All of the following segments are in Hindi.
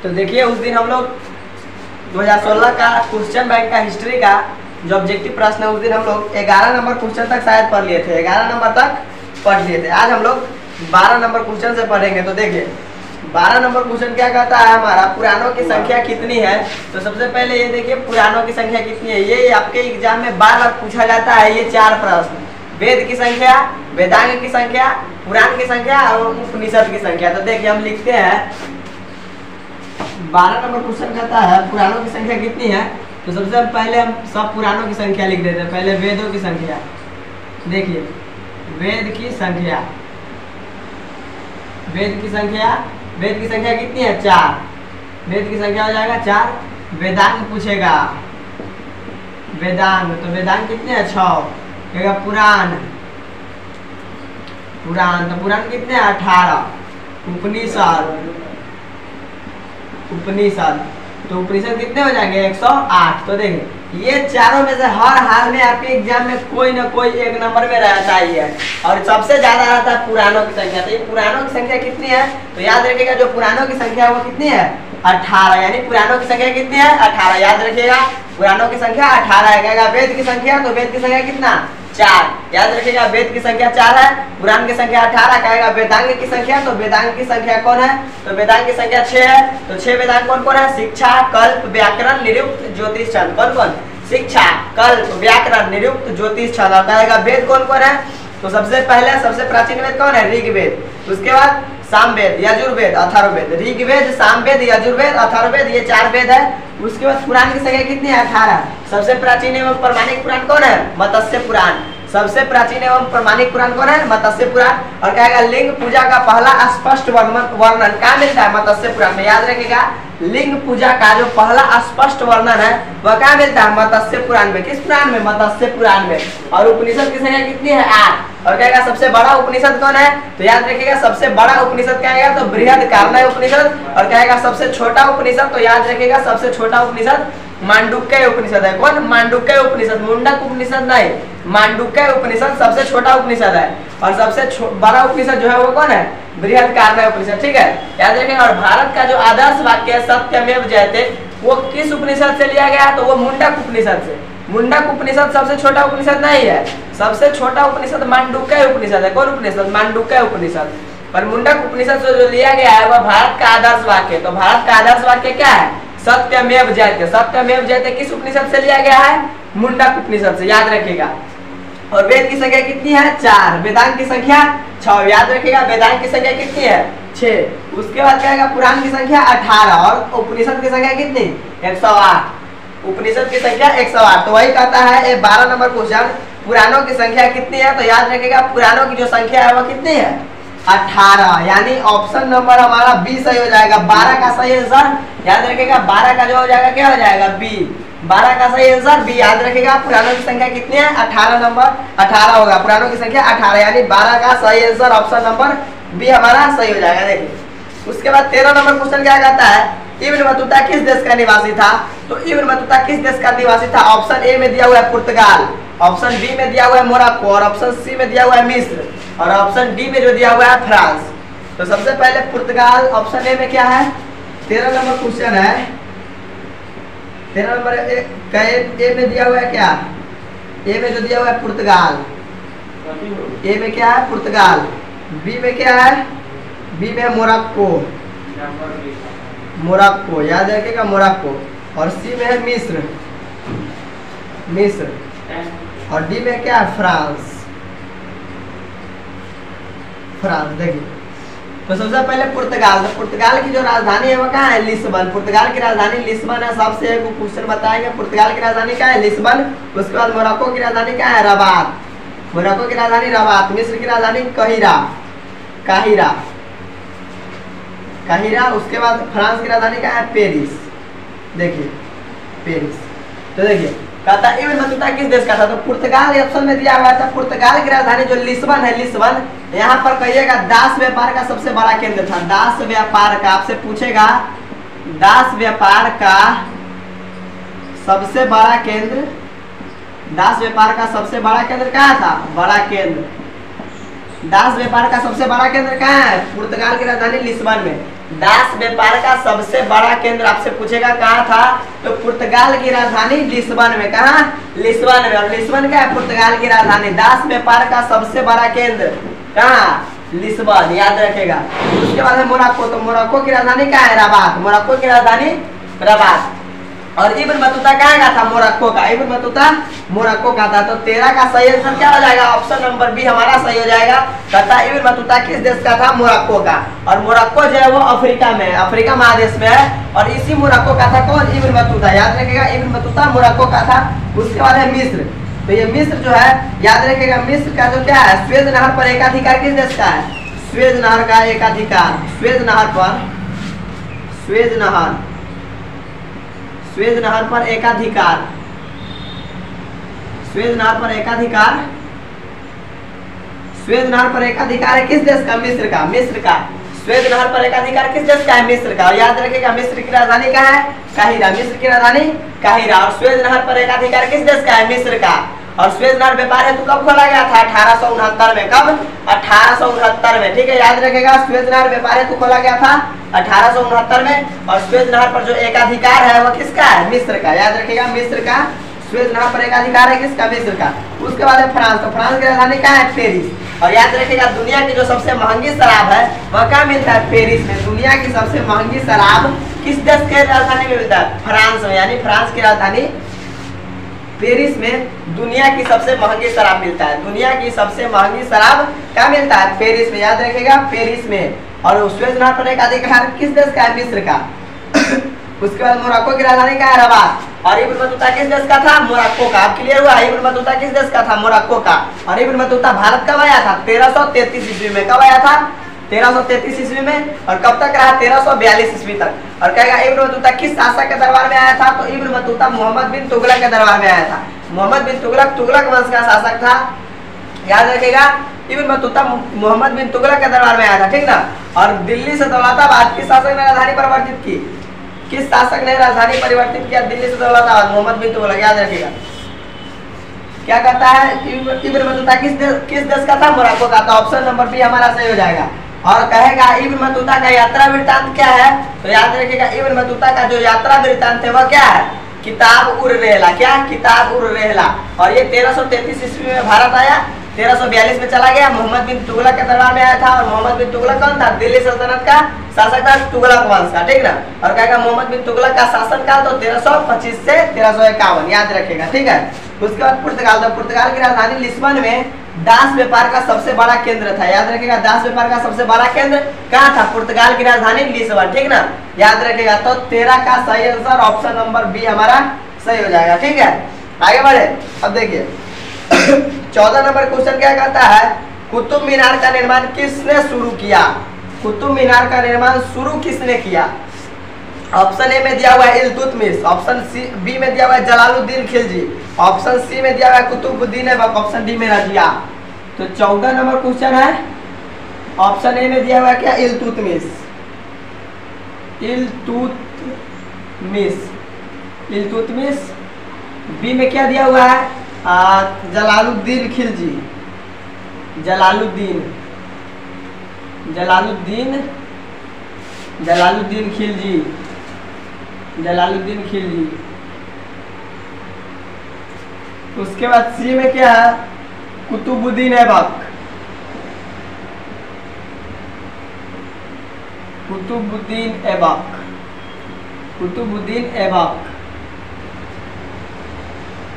तो देखिए उस दिन हम लोग 2016 का क्वेश्चन बैंक का हिस्ट्री का जो ऑब्जेक्टिव प्रश्न है उस दिन हम लोग 11 नंबर क्वेश्चन तक शायद पढ़ लिए थे, 11 नंबर तक पढ़ लिए थे। आज हम लोग 12 नंबर क्वेश्चन से पढ़ेंगे। तो देखिए 12 नंबर क्वेश्चन क्या कहता है हमारा, पुराणों की संख्या कितनी है। तो सबसे पहले ये देखिए पुराणों की संख्या कितनी है, ये आपके एग्जाम में बार बार पूछा जाता है। ये 4 प्रश्न, वेद की संख्या, वेदांग की संख्या, पुराण की संख्या और उपनिषद की संख्या। तो देखिए हम लिखते हैं 12 नंबर क्वेश्चन कहता है पुराणों की संख्या कितनी है। तो सबसे पहले हम सब पुराणों की संख्या लिख देते हैं। पहले वेदों की संख्या, देखिए वेद की संख्या, वेद की संख्या कितनी है 4, वेद की संख्या हो जाएगा 4। वेदांग पूछेगा, वेदांग, तो वेदांग कितने हैं 6। कहेगा पुराण, तो पुराण कितने हैं 18। उपनिषद, तो उपनिषद कितने हो जाएंगे 108। तो देखिए ये चारों में से हर हाल में आपके एग्जाम में कोई ना कोई एक नंबर में रहता ही है और सबसे ज्यादा रहता है पुराणों की संख्या। तो ये पुराणों की संख्या कितनी है, तो याद रखिएगा जो पुराणों की संख्या है वो कितनी है 18, यानी पुराणों की संख्या कितनी है 18। याद रखिएगा पुराणों की संख्या 18 है। कहेगा वेद की संख्या, तो वेद की संख्या कितना 4। याद रखिएगा वेद की संख्या 4 है, पुराण की संख्या 18। कहेगा वेदांग की संख्या, तो वेदांग की संख्या कौन है, तो वेदांग की संख्या 6 है। तो 6 वेदांग कौन कौन है, शिक्षा, कल्प, व्याकरण, निरुक्त, ज्योतिष, छंद। कौन कौन, शिक्षा, कल्प, व्याकरण, निरुक्त, ज्योतिष, छंद। और कहेगा वेद कौन कौन है, तो सबसे पहले सबसे प्राचीन वेद कौन है ऋग्वेद, उसके बाद सामवेद, यजुर्वेद, अथर्ववेद। ऋग्वेद, सामवेद, यजुर्वेद, अथर्ववेद, ये 4 वेद है। उसके बाद पुराण की संख्या कितनी है 18। सबसे प्राचीन एवं प्रमाणिक पुराण कौन है, मत्स्य पुराण। सबसे प्राचीन एवं प्रमाणिक पुराण कौन है, मत्स्य पुराण। और कहेगा लिंग पूजा का पहला स्पष्ट वर्णन कहाँ मिलता है, मत्स्य पुराण में। याद रखिएगा लिंग पूजा का जो पहला स्पष्ट वर्णन है वह कहाँ मिलता है, मत्स्य पुराण में। किस पुराण में, मत्स्य पुराण में। और उपनिषद की संख्या कितनी है 8। और कहेगा सबसे बड़ा उपनिषद कौन है, तो याद रखिएगा सबसे बड़ा उपनिषद क्या आएगा, तो बृहदारण्यक उपनिषद। और कहेगा सबसे छोटा उपनिषद, तो याद रखिएगा सबसे छोटा उपनिषद मांडुक्य उपनिषद है। कौन, मांडुक्य उपनिषद, मुंडक उपनिषद नहीं, मांडुक्य उपनिषद सबसे छोटा उपनिषद है। और सबसे बड़ा उपनिषद जो है वो कौन है, बृहदारण्यक उपनिषद। ठीक है, याद रखिएगा। और भारत का जो आदर्श वाक्य है सत्यमेव जयते, वो किस उपनिषद से लिया गया, तो वो मुंडक उपनिषद से। मुंडक उपनिषद सबसे छोटा उपनिषद नहीं है, सबसे छोटा उपनिषद मांडुक्य उपनिषद है। कौन उपनिषद, मांडुक्य उपनिषद। पर मुंडक उपनिषद से जो लिया गया है वह भारत का आदर्श वाक्य। तो भारत का आदर्श वाक्य क्या है, सत्यमेव जयते। सत्यमेव जयते किस उपनिषद से लिया गया है, मुंडक उपनिषद से। याद रखिएगा। और वेद की संख्या कितनी है 4, वेदांग की संख्या 6। याद रखिएगा वेदांग की संख्या कितनी है 6। उसके बाद कहेगा पुराण की संख्या 18 और उपनिषद की संख्या कितनी 108। उपनिषद की संख्या 108। तो वही कहता है ये 12 नंबर क्वेश्चन पुराणों की संख्या कितनी है। तो याद रखिएगा पुराणों की जो संख्या है वो कितनी है 18, यानी ऑप्शन नंबर हमारा बी सही हो जाएगा। 12 का सही आंसर याद रखिएगा, 12 का जो हो जाएगा क्या हो जाएगा बी। 12 का सही आंसर बी। याद रखिएगा पुराणों की संख्या कितनी है 18 नंबर 18 होगा, पुराणों की संख्या 18, यानी 12 का सही आंसर ऑप्शन नंबर बी हमारा सही हो जाएगा। देखिए उसके बाद 13 नंबर क्वेश्चन क्या कहता है, इब्न बतूता किस देश का निवासी था। तो इब्न बतूता किस देश का निवासी था, ऑप्शन ए में दिया हुआ है पुर्तगाल, ऑप्शन बी में दिया हुआ है मोरक्को, और ऑप्शन सी में दिया हुआ है मिस्र, और ऑप्शन डी में जो दिया हुआ है फ्रांस। तो सबसे पहले पुर्तगाल, ऑप्शन ए में क्या है 13 नंबर क्वेश्चन है। 13 नंबर ए में दिया हुआ है क्या, ए में जो दिया हुआ है पुर्तगाल, ए में क्या है पुर्तगाल, बी में क्या है, बी में मोरक्को, मोरक्को याद रखिएगा मोरक्को, और सी में है मिस्र, मिस्र, और डी में क्या है फ्रांस, फ्रांस। देखिए तो सबसे पहले पुर्तगाल, तो पुर्तगाल की जो राजधानी है वो कहाँ है लिस्बन। पुर्तगाल की राजधानी लिस्बन है। सबसे एक क्वेश्चन बताएंगे पुर्तगाल की राजधानी क्या है लिस्बन। उसके बाद मोरक्को की राजधानी क्या है रबात, मोरक्को की राजधानी रबात। मिस्र की राजधानी काहिरा, काहिरा, काहिरा। उसके बाद फ्रांस की राजधानी क्या है पेरिस, देखिए पेरिस। तो देखिए कहता है इब्न बतूता किस देश का था, तो पुर्तगाल ऑप्शन में दिया हुआ था। पुर्तगाल की राजधानी जो लिस्बन है, लिस्बन, यहाँ पर कहिएगा दास व्यापार का सबसे बड़ा केंद्र था। दास व्यापार का आपसे पूछेगा, दास व्यापार का सबसे बड़ा केंद्र, दास व्यापार का सबसे बड़ा केंद्र कहाँ था, बड़ा केंद्र, दास व्यापार का सबसे बड़ा केंद्र कहाँ है, पुर्तगाल की राजधानी लिस्बन में। दास व्यापार का सबसे बड़ा केंद्र आपसे पूछेगा कहाँ था, तो पुर्तगाल की राजधानी लिस्बन में। कहा? लिस्बन में। और लिस्बन क्या है? पुर्तगाल की राजधानी। दास व्यापार का सबसे बड़ा केंद्र कहाँ? लिस्बन, याद रखेगा। उसके बाद है मोरक्को। तो मोरक्को की राजधानी क्या है? रबात। मोरक्को की राजधानी रबात। और इब्न बतूता कहाँ का था? मोरक्को का। इब्न बतूता मोरक्को का था। तो 13 का सही आंसर क्या हो जाएगा? ऑप्शन नंबर बी हमारा सही हो जाएगा। कहता इब्न बतूता किस देश का था? मोरक्को का। और मोरक्को जो है वो अफ्रीका में है, अफ्रीका महादेश में है। और इसी मोरक्को का था कौन? इब्न बतूता, याद रखेगा। इब्न बतूता मोरक्को का था। उसके बाद है मिस्र। तो ये मिस्र जो है, याद रखेगा, मिस्र का जो क्या है, स्वेज नहर पर एकाधिकार किस देश का है? स्वेज नहर का एकाधिकार। स्वेज नहर पर, स्वेज नहर, स्वेज नहर पर एकाधिकार, स्वेज नहर पर एकाधिकार, स्वेज नहर पर एकाधिकार है किस देश का? मिस्र का। मिस्र का स्वेज नहर पर एकाधिकार किस देश का है? मिस्र का। याद रखेगा, मिस्र की राजधानी क्या है? काहिरा। मिस्र की राजधानी काहिरा। और स्वेज नहर पर एकाधिकार किस देश का है? मिस्र का। और स्वेज नहर व्यापार हेतु कब खोला गया था? 1869 में। कब? 1869 में। ठीक है, याद रखेगा, स्वेज नहर व्यापार हेतु खोला गया था 1869 में। और स्वेज नहर पर जो एकाधिकार है वो किसका है? मिस्र का। याद रखेगा, मिस्र का स्वेज नहर पर एकाधिकार है किसका? मिस्र का। उसके बाद है फ्रांस। तो फ्रांस की राजधानी क्या है? पेरिस। और याद रखेगा, दुनिया की जो सबसे महंगी शराब है वह क्या मिलता है? पेरिस में। दुनिया की सबसे महंगी शराब किस देश के राजधानी में मिलता है? फ्रांस में। यानी फ्रांस की राजधानी पेरिस में दुनिया की सबसे महंगी शराब मिलता है। दुनिया की सबसे महंगी शराब क्या मिलता है? पेरिस में। याद रखेगा, पेरिस में। और स्वेज नहर पर एकाधिकार किस देश का है? मिस्र का। उसके बाद मोरक्को की राजधानी क्या है? रबात। और इब्न बतूता किस देश का था? मोरक्को का। अब क्लियर हुआ? इब्न बतूता किस देश का था? मोरक्को का। और इब्न बतूता भारत कब आया था? 1333 ईस्वी में। कब आया था? 1333 ईस्वी में। और कब तक रहा? 1342 ईस्वी तक। और कहेगा इब्न बतूता किस शासक के दरबार में आया था? तो इब्न बतूता मोहम्मद बिन तुगलक के दरबार में आया था। मोहम्मद बिन तुगलक तुगलक वंश का शासक था। याद रखेगा, इब्न बतूता मोहम्मद बिन तुगलक के दरबार में आया था। ठीक ना। और दिल्ली से दौलताबाद किस शासक ने राजधानी परिवर्तित की? किस शासक ने राजधानी परिवर्तित किया दिल्ली से दौलताबाद? मोहम्मद बिन तुगलक। याद रखिएगा। क्या कहता है? इब्न बतूता किस देश का था? मोरक्को का। तो ऑप्शन नंबर बी हमारा सही हो जाएगा। और कहेगा इब्न बतूता का यात्रा वृत्तांत क्या है? तो याद रखिएगा, इब्न बतूता का जो यात्रा वृत्तांत है वह क्या है? किताब उर रेहला। क्या? किताब उर रेहला। और ये 1333 ईस्वी में भारत आया, 1342 में चला गया, मोहम्मद बिन तुगलक के दरबार में आया था। और मोहम्मद बिन तुगलक कौन था? दिल्ली सल्तनत का शासक था, तुगलक वंश का। ठीक ना। और कहेगा मोहम्मद बिन तुगलक का शासन काल तो 1325 से 1351। याद रखेगा। ठीक है। उसके बाद पुर्तगाल। तो पुर्तगाल की राजधानी लिस्बन में दास व्यापार का सबसे बड़ा केंद्र था। याद रखेगा, दास व्यापार का सबसे बड़ा केंद्र कहाँ था? पुर्तगाल की राजधानी लिस्बन। ठीक ना। याद रखेगा। तो 13 का सही आंसर ऑप्शन नंबर बी हमारा सही हो जाएगा। ठीक है, आगे बढ़े। अब देखिए 14 नंबर क्वेश्चन क्या कहता है? कुतुब मीनार का निर्माण किसने शुरू किया? कुतुब मीनार का निर्माण शुरू किसने किया? ऑप्शन ए में दिया हुआ है इल्तुतमिश, ऑप्शन बी में दिया हुआ है जलालुद्दीन खिलजी, ऑप्शन सी में दिया हुआ है कुतुबुद्दीन ऐबक, ऑप्शन डी में रजिया। तो 14 नंबर क्वेश्चन है, ऑप्शन ए में दिया हुआ है क्या? इल्तुतमिश। इल्तुतमिश। बी में क्या दिया हुआ है? जलालुद्दीन खिलजी। जलालुद्दीन खिलजी। उसके बाद सी में क्या है? कुतुबुद्दीन ऐबक।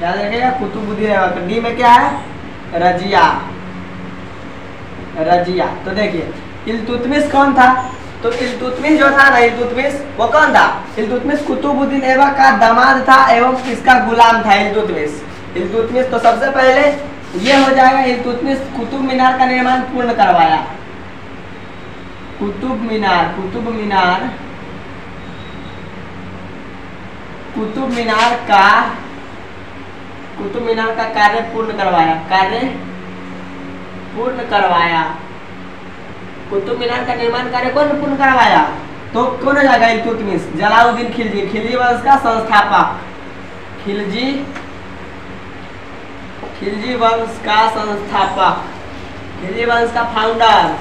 याद रखिएगा, कुतुबुद्दीन ऐबक। डी में क्या है? रजिया। तो देखिए इल्तुतमिश कौन था? तो इल्तुतमिश जो था ना, इल्तुतमिश वो कौन था? इल्तुतमिश कुतुबुद्दीन ऐबक का दामाद था एवं इसका गुलाम था इल्तुतमिश। तो सबसे पहले ये हो जाएगा, इल्तुतमिश कुतुब मीनार का निर्माण पूर्ण करवाया। कुतुब मीनार का कार्य पूर्ण करवाया। कुतुब मीनार का निर्माण कार्य कौन पूर्ण करवाया? तो कौन हो जाएगा? इल्तुतमिश। जलालुद्दीन खिलजी वंश का संस्थापक। खिलजी वंश का फाउंडर।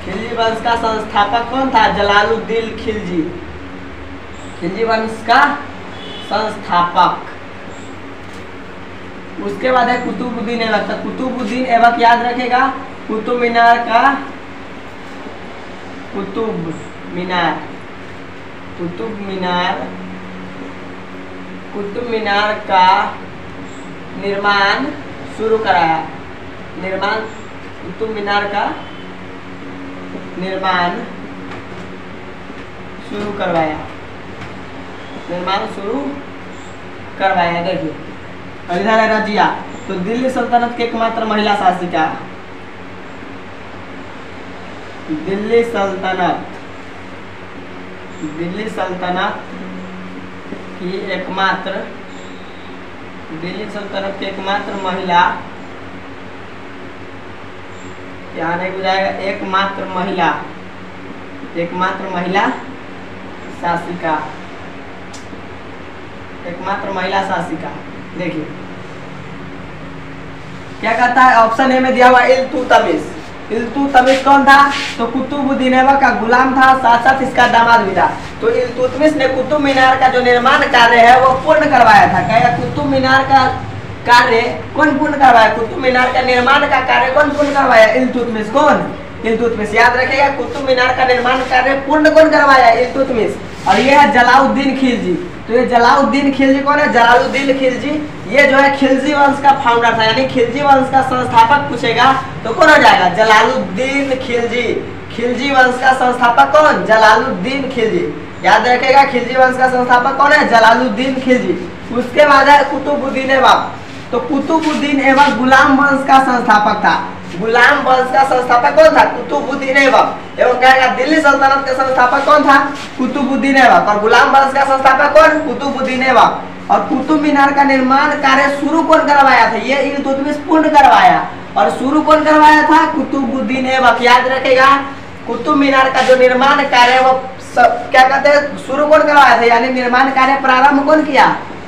खिलजी वंश का संस्थापक कौन था? जलालुद्दीन खिलजी। खिलजी वंश का संस्थापक। उसके बाद है कुतुबुद्दीन ऐबक। तो कुतुबुद्दीन ऐबक याद रखेगा, कुतुब मीनार का कुतुब मीनार का निर्माण शुरू कराया। कुतुब मीनार का निर्माण शुरू करवाया। देखिए इधर है रजिया। तो दिल्ली सल्तनत की एकमात्र महिला शासिका, दिल्ली सल्तनत की एकमात्र महिला, यहाँ नहीं बुझाएगा, एकमात्र शासिका। देखिए क्या कहता है, ऑप्शन ए में दिया हुआ इल्तुतमिश। इल्तुतमिश कौन था? तो कुतुबुद्दीन ऐबक का गुलाम था, साथ साथ इसका दामाद भी था। तो इल्तुतमिश ने कुतुब मीनार का जो निर्माण कार्य है वो पूर्ण करवाया था। क्या कुतुब मीनार का कार्य कौन पूर्ण करवाया? कुतुब मीनार का निर्माण का कार्य कौन पूर्ण करवाया? इल्तुतमिश। कौन? इल्तुतमिश। याद रखिएगा, कुतुब मीनार का निर्माण कार्य पूर्ण कौन करवाया? इल्तुतमिश। और ये है जलालुद्दीन खिलजी। तो ये जलालुद्दीन खिलजी कौन है? जलालुद्दीन खिलजी। ये जो है खिलजी वंश का फाउंडर था, यानी खिलजी वंश का संस्थापक पूछेगा तो कौन हो जाएगा? जलालुद्दीन खिलजी। खिलजी वंश का संस्थापक कौन? जलालुद्दीन खिलजी। याद रखेगा, खिलजी वंश का संस्थापक कौन है? जलालुद्दीन खिलजी। उसके बाद है कुतुबुद्दीन ऐबक। तो कुतुबुद्दीन ऐबक गुलाम वंश का संस्थापक था। गुलाम वंश का संस्थापक कौन था? कुतुबुद्दीन ऐबक। एवं कहेगा दिल्ली सल्तनत के संस्थापक कौन था? कुतुबुद्दीन ऐबक। और गुलाम वंश का संस्थापक कौन? कुतुबुद्दीन ऐबक। और कुतुब मीनार का निर्माण कार्य शुरू कौन करवाया था? ये इल्तुतमिश पूर्ण करवाया। और शुरू कौन करवाया था? कुतुबुद्दीन ऐबक। याद रखेगा, कुतुब मीनार का जो निर्माण कार्य वो क्या कहते हैं, शुरू कौन करवाया था, यानी निर्माण कार्य प्रारंभ कौन किया?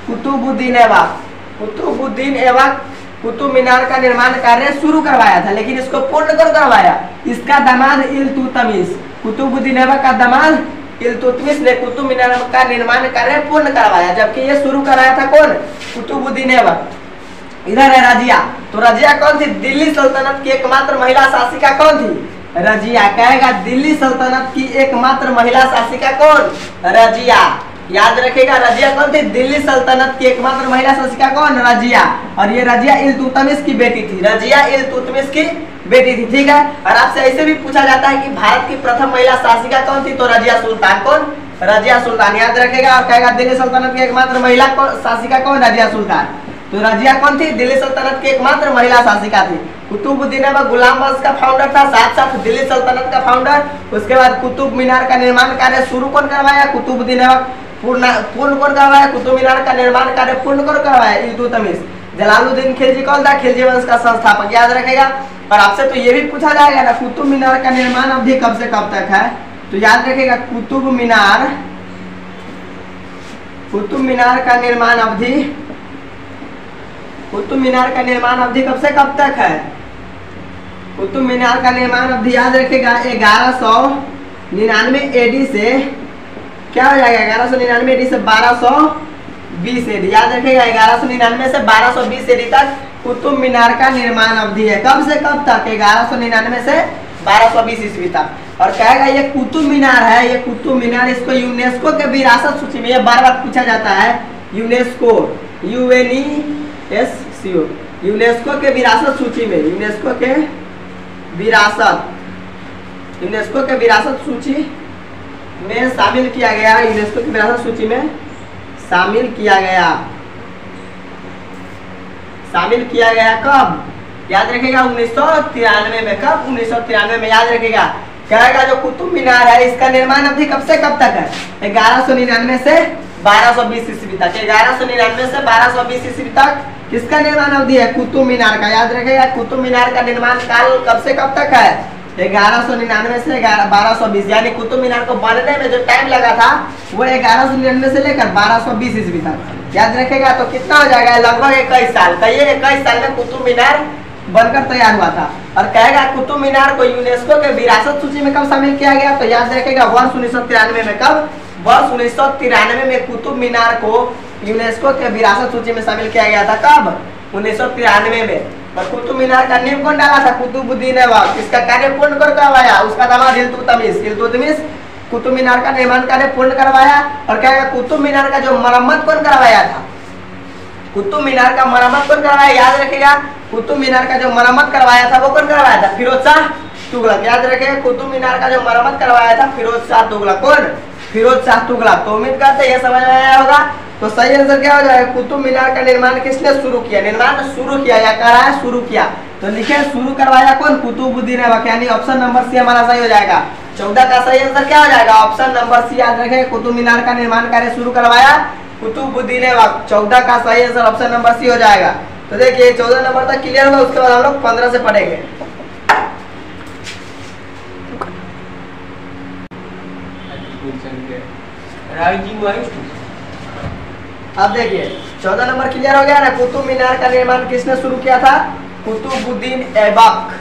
कुतुबुद्दीन ऐबक। कुतुबुद्दीन ऐबक कुतुब मीनार का निर्माण कार्य शुरू करवाया था, लेकिन इसको पूर्ण कौन करवाया? इसका दामाद इल्तुतमिश। कुतुबुद्दीन ऐबक का दामाद इल्तुतमिश ने कुतुब मीनार का निर्माण कार्य पूर्ण करवाया, जबकि ये शुरू कराया था कौन? कुतुबुद्दीन ऐबक। इधर है रजिया। तो रजिया कौन थी? दिल्ली सल्तनत की एकमात्र महिला शासिका कौन थी? रजिया। कहेगा दिल्ली सल्तनत की एकमात्र महिला शासिका कौन? रजिया। याद रखेगा, रजिया कौन थी? दिल्ली सल्तनत की एकमात्र महिला शासिका कौन? रजिया। और ये रजिया इल्तुतमिश की बेटी थी। रजिया इल्तुतमिश की बेटी थी। ठीक है। और आपसे ऐसे भी पूछा जाता है कि भारत की प्रथम महिला शासिका कौन थी? तो रजिया सुल्तान। कौन? रजिया सुल्तान। याद रखेगा। और कहेगा दिल्ली सल्तनत की एकमात्र महिला शासिका कौन? रजिया सुल्तान। तो रजिया कौन थी? दिल्ली सल्तनत की एकमात्र महिला शासिका थी। कुतुबुद्दीन ऐबक गुलाम वंश का फाउंडर था, साथ साथ दिल्ली सल्तनत का फाउंडर। उसके बाद कुतुब मीनार का निर्माण कार्य शुरू कौन करवाया? कुतुबुद्दीन ऐबक। पूर्ण कौन करवाया? कुतुब मीनार का निर्माण कार्य पूर्ण कौन करवाया? इल्तुतमिश। जलालुद्दीन खिलजी कौन था? खिलजी वंश का संस्थापक। याद रखेगा। और आपसे तो ये भी पूछा जाएगा ना, कुतुब मीनार का निर्माण अवधि कब से कब तक है? तो याद रखेगा, कुतुब मीनार का निर्माण अवधि कब से कब तक है? कुतुब मीनार का निर्माण अवधि याद रखेगा 1199 एडी से क्या हो जाएगा? 1199 एडी से 1220 एडी। याद रखेगा, 1199 से 1220 एडी तक कुतुब मीनार का निर्माण अवधि है। कब से कब तक? 1199 से 1220 ईस्वी तक। और कहेगा ये कुतुब मीनार है, ये कुतुब मीनार, इसको यूनेस्को के विरासत सूची में, ये बार बार पूछा जाता है, यूनेस्को UNESCO यूनेस्को के विरासत सूची में, यूनेस्को के विरासत सूची में शामिल किया गया। यूनेस्को की विरासत सूची में शामिल किया गया कब? याद रखेगा 1993 में। कब? 1993 में। याद रखेगा। कहेगा जो कुतुब मीनार है इसका निर्माण अवधि कब से कब तक है? 1199 से 1220 ईस्वी तक। 1199 से 1220 ईस्वी तक किसका निर्माण अवधि है? कुतुब मीनार का। याद रखेगा, कुतुब मीनार का निर्माण काल कब से कब तक है? 1199 से 1220। यानी कुतुब मीनार को बनने में जो टाइम लगा था वो 1199 से लेकर 1220 ईस्वी तक। याद रखेगा। तो कितना हो जाएगा? लगभग 21 साल। कहिए 21 साल में कुतुब मीनार बनकर तैयार हुआ था। और कहेगा कुतुब मीनार को यूनेस्को के विरासत सूची में कब शामिल किया गया, तो याद रखेगा वर्ष 1993 में। कब? वर्ष 1993 में कुतुब मीनार को यूनेस्को के विरासत सूची में शामिल किया गया था। कब? 1993 में। और कुतुब मीनार का नींव कौन डाला था? कुतुबुद्दीन ऐबक। इसका कार्य पूर्ण कर करवाया उसका दामाद इल्तुतमिश कुतुब मीनार का निर्माण कार्य पूर्ण करवाया। और कहेगा कुतुब मीनार का जो मरम्मत कौन करवाया था? कुतुब मीनार का मरम्मत कौन करवाया? याद रखेगा कुतुब मीनार का जो मरम्मत करवाया था वो कौन करवाया था? फिरोज शाह तुगलक। याद रखेगा कुतुब मीनार का जो मरम्मत करवाया था फिरोज शाह तुगलक। कौन? फिरोज शाह तुगलक। तो उम्मीद करते हैं ये समझ में आया होगा। तो सही आंसर क्या हो जाएगा? कुतुब मीनार का निर्माण किसने शुरू किया? निर्माण शुरू किया या कराया? शुरू किया। तो लिखे शुरू करवाया कौन? कुतुबुद्दीन ऐबक। यानी ऑप्शन नंबर सी हमारा सही हो जाएगा। 14 का सही आंसर क्या हो जाएगा? Option number C. याद रखें कुतुब मीनार का निर्माण कार्य शुरू करवाया कुतुबुद्दीन ऐबक। 14 का सही आंसर ऑप्शन नंबर सी हो जाएगा। तो देखिए 14 नंबर तक क्लियर हुआ, उसके बाद हम लोग 15 से पढ़ेंगे। अब देखिए 14 नंबर क्लियर हो गया ना। कुतुब मीनार का निर्माण किसने शुरू किया था? कुतुबुद्दीन ऐबक।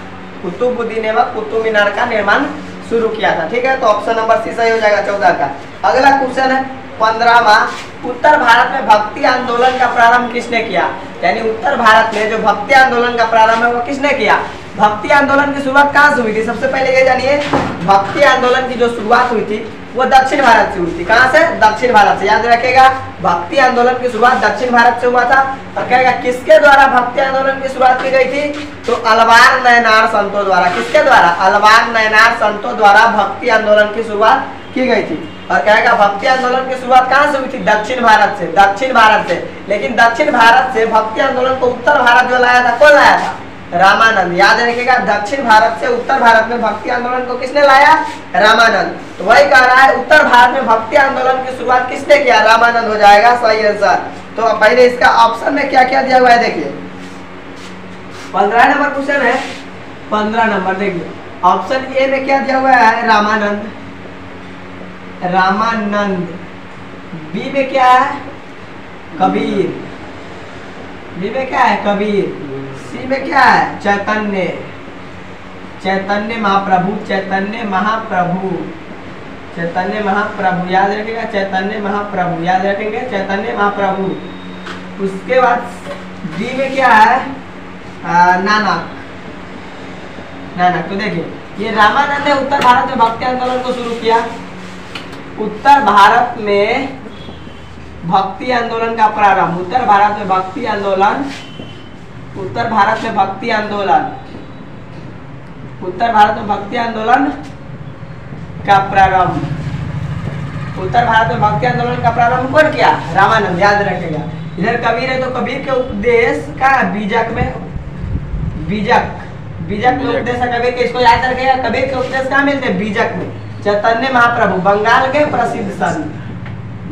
कुतुबुद्दीन ऐबक कुतुब मीनार का निर्माण शुरू किया था। ठीक है, तो ऑप्शन नंबर सी सही हो जाएगा 14 का। अगला क्वेश्चन है 15वां। उत्तर भारत में भक्ति आंदोलन का प्रारंभ किसने किया? यानी उत्तर भारत में जो भक्ति आंदोलन का प्रारंभ है वो किसने किया? भक्ति आंदोलन की शुरुआत कहाँ से हुई थी? सबसे पहले ये जानिए भक्ति आंदोलन की जो शुरुआत हुई थी वो दक्षिण भारत से हुई थी। कहाँ से? दक्षिण भारत से। याद रखेगा भक्ति आंदोलन की शुरुआत दक्षिण भारत से हुआ था। और कहेगा किसके द्वारा भक्ति आंदोलन की शुरुआत की गई थी? तो अलवार नयनार संतों द्वारा। किसके द्वारा? अलवार नयनार संतों द्वारा भक्ति आंदोलन की शुरुआत की गई थी। और कहेगा भक्ति आंदोलन की शुरुआत कहाँ से हुई थी? दक्षिण भारत से। दक्षिण भारत से। लेकिन दक्षिण भारत से भक्ति आंदोलन को उत्तर भारत जो लाया था, कौन लाया था? रामानंद। याद रखिएगा दक्षिण भारत से उत्तर भारत में भक्ति आंदोलन को किसने लाया? रामानंद। तो वही कह रहा है उत्तर भारत में भक्ति आंदोलन की शुरुआत किसने किया? रामानंद हो जाएगा सही आंसर। तो पहले इसका ऑप्शन में क्या क्या दिया हुआ है देखिए। 15 नंबर क्वेश्चन है। 15 नंबर देखिए ऑप्शन ए में क्या दिया हुआ है? रामानंद। रामानंद। बी में क्या है? कबीर। बी में क्या है? कबीर। सी में क्या है? चैतन्य। चैतन्य महाप्रभु। चैतन्य महाप्रभु। चैतन्य महाप्रभु। याद रखेगा चैतन्य महाप्रभु। याद रखेंगे चैतन्य महाप्रभु। उसके बाद डी में क्या है? नानक। नानक। तो देखिए ये रामानंद ने उत्तर भारत में भक्ति आंदोलन को शुरू किया। उत्तर भारत में भक्ति आंदोलन का प्रारंभ। उत्तर भारत में भक्ति आंदोलन। उत्तर भारत में भक्ति आंदोलन। उत्तर भारत में भक्ति आंदोलन का प्रारंभ। उत्तर भारत में भक्ति आंदोलन का प्रारंभ कौन किया? रामानंद। याद रखेगा। इधर कबीर है तो कबीर के उपदेश का बीजक में बीजक बीजक में उपदेश है कबीर के। इसको याद रखेगा कबीर के उपदेश कहाँ मिलते हैं? बीजक में। चैतन्य महाप्रभु बंगाल के प्रसिद्ध संत।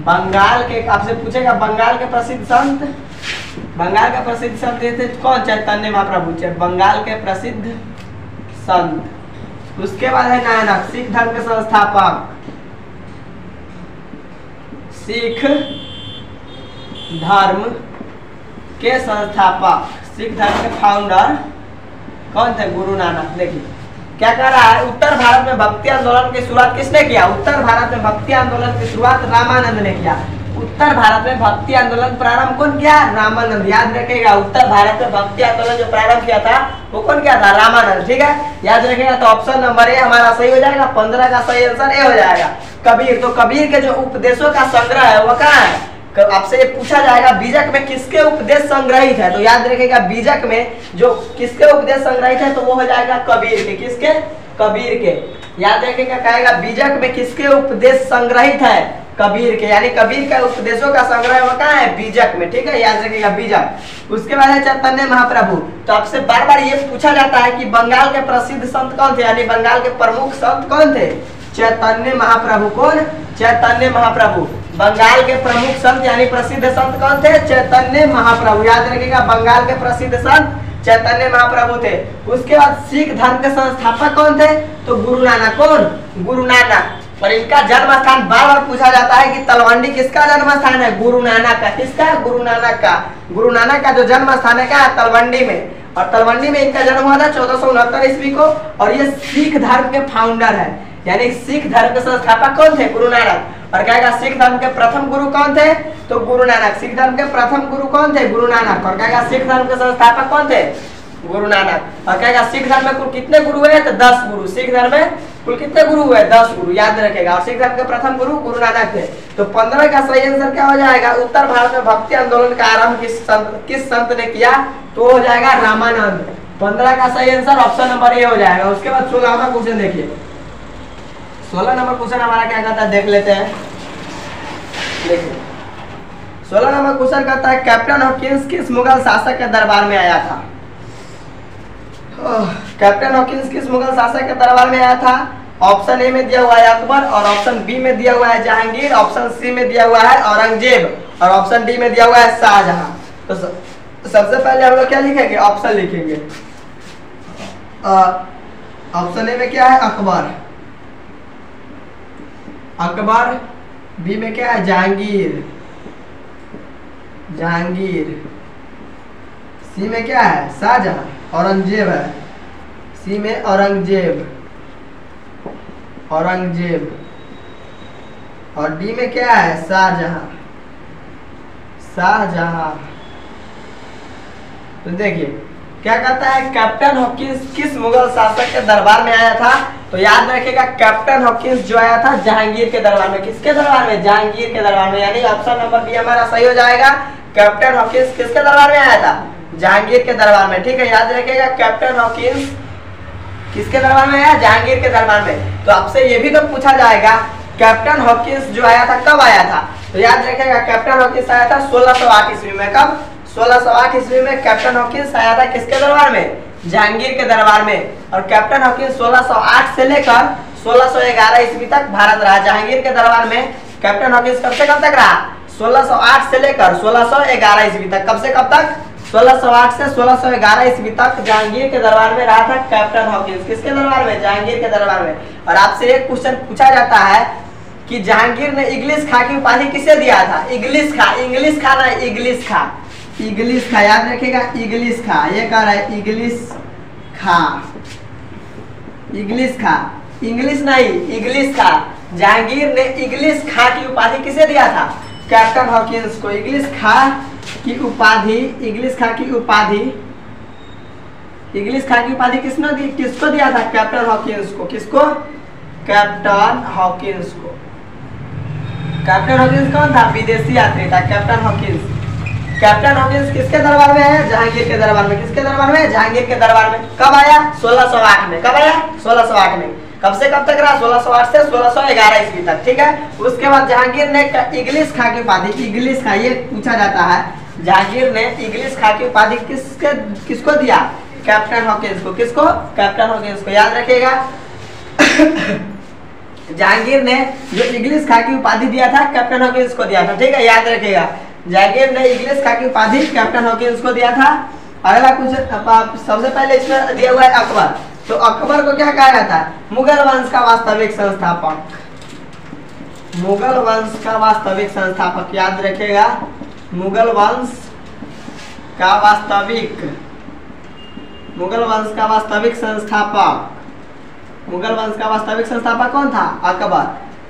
बंगाल के आपसे पूछेगा बंगाल के प्रसिद्ध संत। बंगाल के प्रसिद्ध संत थे कौन? चैतन्य महाप्रभु। बंगाल के प्रसिद्ध संत। उसके बाद है नानक सिख धर्म के संस्थापक। सिख धर्म के संस्थापक। सिख धर्म के फाउंडर कौन थे? गुरु नानक। देखिए क्या कह रहा है? उत्तर भारत में भक्ति आंदोलन की शुरुआत किसने किया? उत्तर भारत में भक्ति आंदोलन की शुरुआत रामानंद ने किया। उत्तर भारत में भक्ति आंदोलन प्रारंभ कौन किया? रामानंद। याद रखेगा उत्तर भारत में भक्ति आंदोलन जो प्रारंभ किया था वो कौन किया था? रामानंद। ठीक है, याद रखेगा। तो ऑप्शन नंबर ए हमारा सही हो जाएगा। 15 का सही आंसर ए हो जाएगा। कबीर। तो कबीर के जो उपदेशों का संग्रह है वो कहाँ है? आपसे ये पूछा जाएगा बीजक में किसके उपदेश संग्रहित है? तो याद रखेगा बीजक में जो किसके उपदेश संग्रहित है तो वो हो जाएगा कबीर के। किसके? कबीर के। याद रखेगा कहेगा बीजक में किसके उपदेश संग्रहित है? कबीर के। यानी कबीर के उपदेशों का संग्रह वो कहाँ है? बीजक में। ठीक है, याद रखेगा बीजक। उसके बाद है चैतन्य महाप्रभु। तो आपसे बार बार ये पूछा जाता है कि बंगाल के प्रसिद्ध संत कौन थे? यानी बंगाल के प्रमुख संत कौन थे? चैतन्य महाप्रभु। कौन? चैतन्य महाप्रभु। बंगाल के प्रमुख संत यानी प्रसिद्ध संत कौन थे? चैतन्य महाप्रभु। याद रखिएगा बंगाल के प्रसिद्ध संत चैतन्य महाप्रभु थे। उसके बाद सिख धर्म के संस्थापक कौन थे? तो गुरु नानक। कौन? गुरु नानक। और इनका जन्म स्थान बार बार पूछा जाता है कि तलवंडी किसका जन्म स्थान है? गुरु नानक का। किसका? गुरु नानक का। गुरु नानक का जो जन्म स्थान है क्या? तलवंडी में। और तलवंडी में इनका जन्म हुआ था 1469 ईस्वी को। और ये सिख धर्म के फाउंडर है, यानी सिख धर्म के संस्थापक कौन थे? गुरु नानक। और कहेगा सिख धर्म के प्रथम गुरु कौन थे? तो गुरु नानक। सिख धर्म के प्रथम गुरु कौन थे? गुरु नानक। और कहेगा सिख धर्म के संस्थापक कौन थे? गुरु नानक। और कहेगा सिख धर्म में कुल कितने गुरु हुए? तो 10 गुरु। सिख धर्म में कुल कितने गुरु हुए? 10 गुरु, याद रखेगा। और सिख धर्म के प्रथम गुरु गुरु नानक थे। तो 15 का सही आंसर क्या हो जाएगा? उत्तर भारत में भक्ति आंदोलन का आरंभ किस संत ने किया? तो हो जाएगा रामानंद। 15 का सही आंसर ऑप्शन नंबर ए हो जाएगा। उसके बाद 16वां क्वेश्चन देखिए। 16 नंबर क्वेश्चन हमारा क्या कहता है, देख लेते हैं। देखिए 16 नंबर क्वेश्चन कहता है कैप्टन हॉकिंस किस मुगल शासक के दरबार में आया था? कैप्टन हॉकिंस किस मुगल शासक के दरबार में आया था? ऑप्शन ए में दिया हुआ है अकबर, और ऑप्शन बी में दिया हुआ है जहांगीर, ऑप्शन सी में दिया हुआ है औरंगजेब, और ऑप्शन डी में दिया हुआ है शाहजहां। तो सबसे पहले हम लोग क्या लिखेंगे? ऑप्शन लिखेंगे। ऑप्शन ए में क्या है? अकबर। अकबर। बी में क्या है? जहांगीर। जहांगीर। सी में क्या है? शाहजहां। औरंगजेब है। सी में औरंगजेब। औरंगजेब। और डी में क्या है? शाहजहां। शाहजहां। तो देखिए क्या कहता है, कैप्टन हॉकिंस किस मुगल शासक के दरबार में आया था? तो याद रखिएगा कैप्टन हॉकिंस जो आया था जहांगीर के दरबार में। किसके दरबार में? जहांगीर के दरबार में, यानी ऑप्शन नंबर बी हमारा सही हो जाएगा। कैप्टन हॉकिंस किसके दरबार में आया था? जहांगीर के दरबार में। ठीक है, याद रखिएगा कैप्टन हॉकिंस किसके दरबार में आया? जहांगीर के दरबार में। तो आपसे ये भी तो पूछा जाएगा कैप्टन हॉकिंस जो आया था कब आया था? तो याद रखिएगा कैप्टन हॉकिंस आया था 1608 ईस्वी में। कब? 1608 ईस्वी में कैप्टन हॉकिंस आया था किसके दरबार में? जहांगीर के दरबार में। और कैप्टन हॉकिंस 1608 से लेकर 1611 ईस्वी तक भारत रहा। जहांगीर के दरबार में कैप्टन हॉकिंस कब से कब तक रहा? 1608 से लेकर 1611 ईस्वी तक। कब से कब तक? 1608 से 1611 ईस्वी तक जहांगीर के दरबार में रहा था कैप्टन हॉकिंस। किसके दरबार में? जहांगीर के दरबार में। और आपसे एक क्वेश्चन पूछा जाता है कि जहांगीर ने इग्लिस खां की उपाधि किसे दिया था? इग्लिस खां। इंग्लिश खां ना, इग्लिस खां। इग्लिस खां, याद रखिएगा इग्लिस खां। ये कह रहा है इग्लिस खां। इग्लिस खां, इंग्लिश नहीं, इग्लिस खां। जहांगीर ने इग्लिस खां की उपाधि किसे दिया था? कैप्टन हॉकिंस को। इग्लिस खां की उपाधि, इग्लिस खां की उपाधि, इग्लिस खां की उपाधि किसने दी? किसको दिया था? कैप्टन हॉकिंस को। किसको? कैप्टन हॉकिंस को। कैप्टन हॉकिंस कौन था? विदेशी यात्री था कैप्टन हॉकिंस। कैप्टन हॉकिंस किसके दरबार में है? जहांगीर के दरबार में। किसके दरबार में? जहांगीर के दरबार में। कब आया? 1608 में। कब आया? 1608 में। कब से कब तक रहा? 1608 से 1611 ईस्वी तक। ठीक है, उसके बाद जहांगीर ने इग्लिस खां की उपाधि, इग्लिस खां, ये पूछा जाता है, जहांगीर ने इग्लिस खां की उपाधि किसको दिया? कैप्टन हॉकिंस को। किसको? कैप्टन हॉकिंस को। याद रखिएगा जहांगीर ने जो इग्लिस खां की उपाधि दिया था कैप्टन हॉकिंस को दिया था। ठीक है, याद रखिएगा जहांगीर ने इग्लिस खां की उपाधि कैप्टन हॉकिंस को दिया था। अगला कुछ सबसे पहले इसमें दिया हुआ है अकबर। तो अकबर को क्या कहा जाता है? मुगल वंश का वास्तविक संस्थापक। मुगल वंश का वास्तविक संस्थापक, याद रखिएगा मुगल वंश का वास्तविक, मुगल वंश का वास्तविक संस्थापक, मुगल वंश का वास्तविक संस्थापक कौन था? अकबर।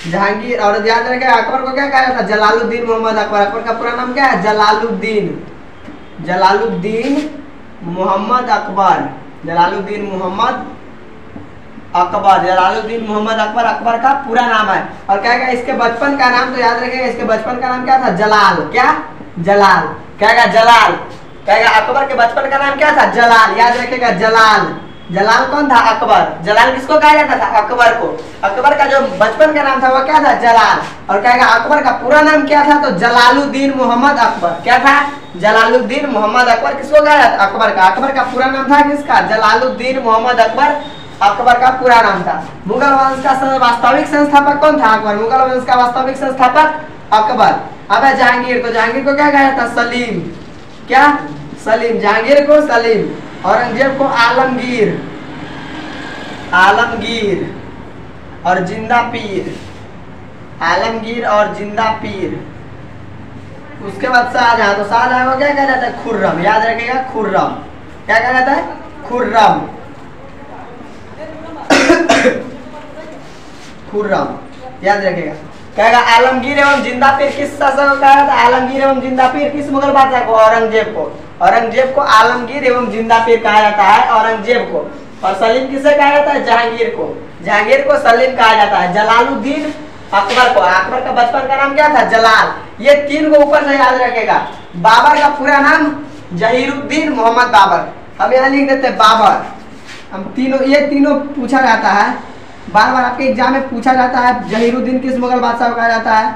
जहांगीर, और याद रखिएगा अकबर को क्या कहा जाता है? जलालुद्दीन मोहम्मद अकबर। अकबर का पूरा नाम क्या है? जलालुद्दीन, जलालुद्दीन मोहम्मद अकबर। जलालुद्दीन मोहम्मद अकबर, जलालुद्दीन मोहम्मद अकबर अकबर का पूरा नाम है। और क्या कहेगा इसके बचपन का नाम? तो याद रखिएगा इसके बचपन का नाम क्या था? जलाल। क्या? जलाल। कहेगा जलाल। कहेगा अकबर के बचपन का नाम क्या था? जलाल। याद रखिएगा जलाल। जलाल कौन था? अकबर। जलाल किसको कहा जाता था? अकबर को। अकबर का जो बचपन का नाम था वो क्या था? जलाल। और कहेगा अकबर का पूरा नाम क्या था? तो जलालुद्दीन मोहम्मद अकबर। क्या था? जलालुद्दीन मोहम्मद अकबर। किसको कहा जाता? अकबर का। अकबर का पूरा नाम था किसका? जलालुद्दीन मोहम्मद अकबर। अकबर का पूरा नाम था। मुगल वंश का वास्तविक संस्थापक कौन था? अकबर। मुगल वंश का वास्तविक संस्थापक अकबर। अब है जहांगीर, तो जहांगीर को क्या कहा जाता? सलीम। क्या? सलीम। जहांगीर को सलीम, औरंगजेब को आलमगीर, आलमगीर और जिंदा पीर, आलमगीर और जिंदा पीर। उसके बाद शाहजहां, तो शाहजहां को क्या कहा जाता है? खुर्रम। याद रखिएगा खुर्रम। क्या कहा जाता है? खुर्रम। खुर्रम याद रखेगा। कहेगा आलमगीर एवं जिंदा पीर किस शासक को कहा जाता है? आलमगीर एवं जिंदा पीर किस मुगल बादशाह को? औरंगजेब को। औरंगजेब को आलमगीर एवं जिंदा पीर कहा जाता है, औरंगजेब को। और सलीम किसे कहा जाता है? जहांगीर को। जहांगीर को सलीम कहा जाता है। जलालुद्दीन अकबर को। अकबर का बचपन का नाम क्या था? जलाल। ये तीन को ऊपर से याद रखेगा। बाबर का पूरा नाम जहीरुद्दीन मोहम्मद बाबर। हम यहाँ लिख देते हैं बाबर। हम तीनों, ये तीनों पूछा जाता है, बार बार आपके एग्जाम में पूछा जाता है। जहीरुद्दीन किस मुगल बादशाह को कहा जाता है?